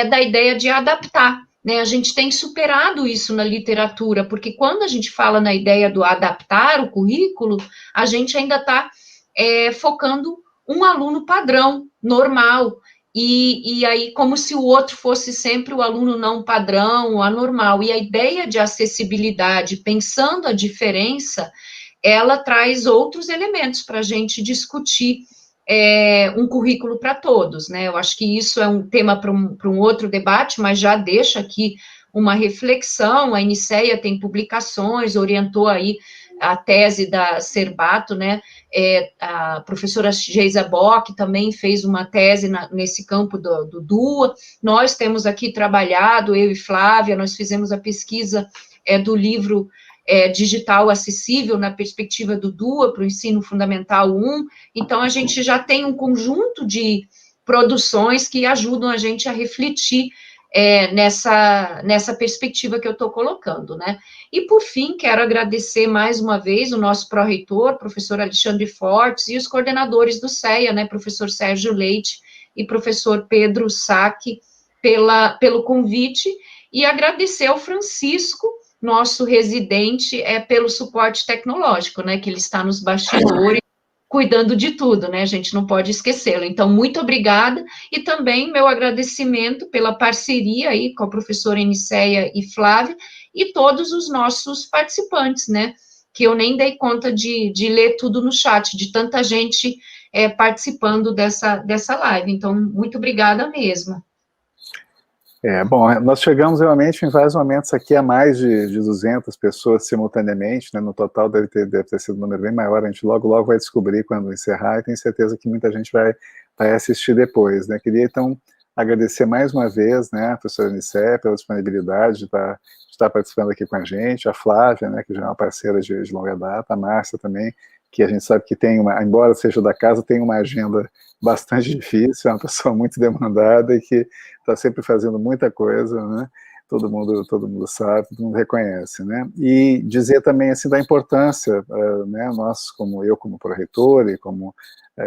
da ideia de adaptar, né, a gente tem superado isso na literatura, porque quando a gente fala na ideia do adaptar o currículo, a gente ainda está focando um aluno padrão, normal, e aí como se o outro fosse sempre o aluno não padrão, o anormal, e a ideia de acessibilidade, pensando a diferença, ela traz outros elementos para a gente discutir um currículo para todos, né? Eu acho que isso é um tema para um outro debate, mas já deixa aqui uma reflexão. A Eniceia tem publicações, orientou aí a tese da Serbato, né? A professora Geisa Bock também fez uma tese nesse campo do DUA. Nós temos aqui trabalhado, eu e Flávia, nós fizemos a pesquisa do livro digital acessível na perspectiva do DUA para o ensino fundamental 1, então a gente já tem um conjunto de produções que ajudam a gente a refletir nessa perspectiva que eu estou colocando, né? E, por fim, quero agradecer mais uma vez o nosso pró-reitor, professor Alexandre Fortes, e os coordenadores do CEA, né, professor Sérgio Leite e professor Pedro Sacchi, pelo convite, e agradecer ao Francisco, nosso residente, pelo suporte tecnológico, né, que ele está nos bastidores, cuidando de tudo, né, a gente não pode esquecê-lo. Então, muito obrigada, e também meu agradecimento pela parceria aí com a professora Eniceia e Flávia, e todos os nossos participantes, né, que eu nem dei conta de ler tudo no chat, de tanta gente participando dessa live. Então, muito obrigada mesmo. Bom, nós chegamos realmente em vários momentos aqui a mais de 200 pessoas simultaneamente, né? No total deve ter sido um número bem maior, a gente logo vai descobrir quando encerrar, e tenho certeza que muita gente vai assistir depois, né? Queria então agradecer mais uma vez, né, a professora Eniceia pela disponibilidade de estar participando aqui com a gente, a Flávia, né, que já é uma parceira de longa data, a Márcia também, que a gente sabe que tem embora seja da casa, tem uma agenda bastante difícil, é uma pessoa muito demandada e que está sempre fazendo muita coisa, né? Todo mundo sabe, todo mundo reconhece, né? E dizer também assim da importância, né? Nós, eu como pró-reitor e como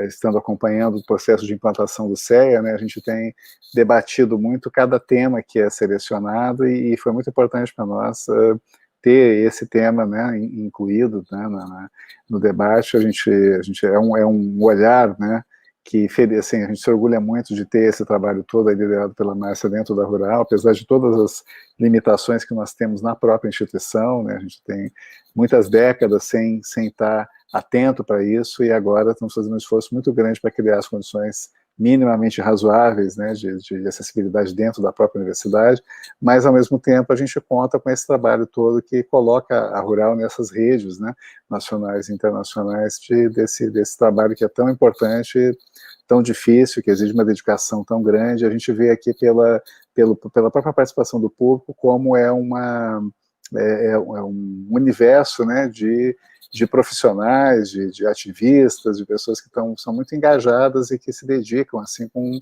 estando acompanhando o processo de implantação do CEA, né? A gente tem debatido muito cada tema que é selecionado e foi muito importante para nós ter esse tema, né, incluído, né, no debate. A gente é um olhar, né, que assim, a gente se orgulha muito de ter esse trabalho todo aí liderado pela Márcia dentro da Rural, apesar de todas as limitações que nós temos na própria instituição, né, a gente tem muitas décadas sem estar atento para isso, e agora estamos fazendo um esforço muito grande para criar as condições minimamente razoáveis, né, de acessibilidade dentro da própria universidade, mas ao mesmo tempo a gente conta com esse trabalho todo que coloca a Rural nessas redes, né, nacionais e internacionais desse trabalho que é tão importante, tão difícil, que exige uma dedicação tão grande. A gente vê aqui pela própria participação do público como é um universo, né, de profissionais, de ativistas, de pessoas que são muito engajadas e que se dedicam assim com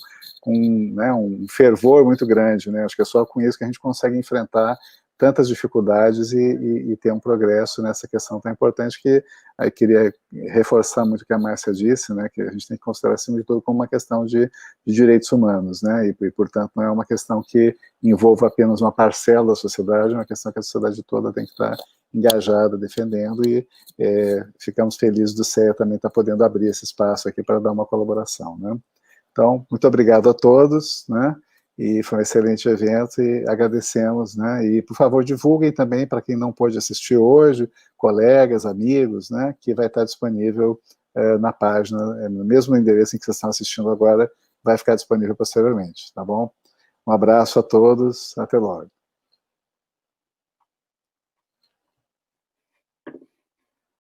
né, um fervor muito grande, né? Acho que é só com isso que a gente consegue enfrentar tantas dificuldades e ter um progresso nessa questão tão importante que aí queria reforçar muito o que a Márcia disse, né, que a gente tem que considerar acima de tudo como uma questão de direitos humanos, né, e portanto não é uma questão que envolva apenas uma parcela da sociedade, é uma questão que a sociedade toda tem que estar engajada, defendendo, e ficamos felizes do CEA também estar podendo abrir esse espaço aqui para dar uma colaboração, né. Então, muito obrigado a todos, né, e foi um excelente evento e agradecemos, né, e por favor divulguem também para quem não pôde assistir hoje, colegas, amigos, né, que vai estar disponível na página, no mesmo endereço em que vocês estão assistindo agora, vai ficar disponível posteriormente, tá bom? Um abraço a todos, até logo.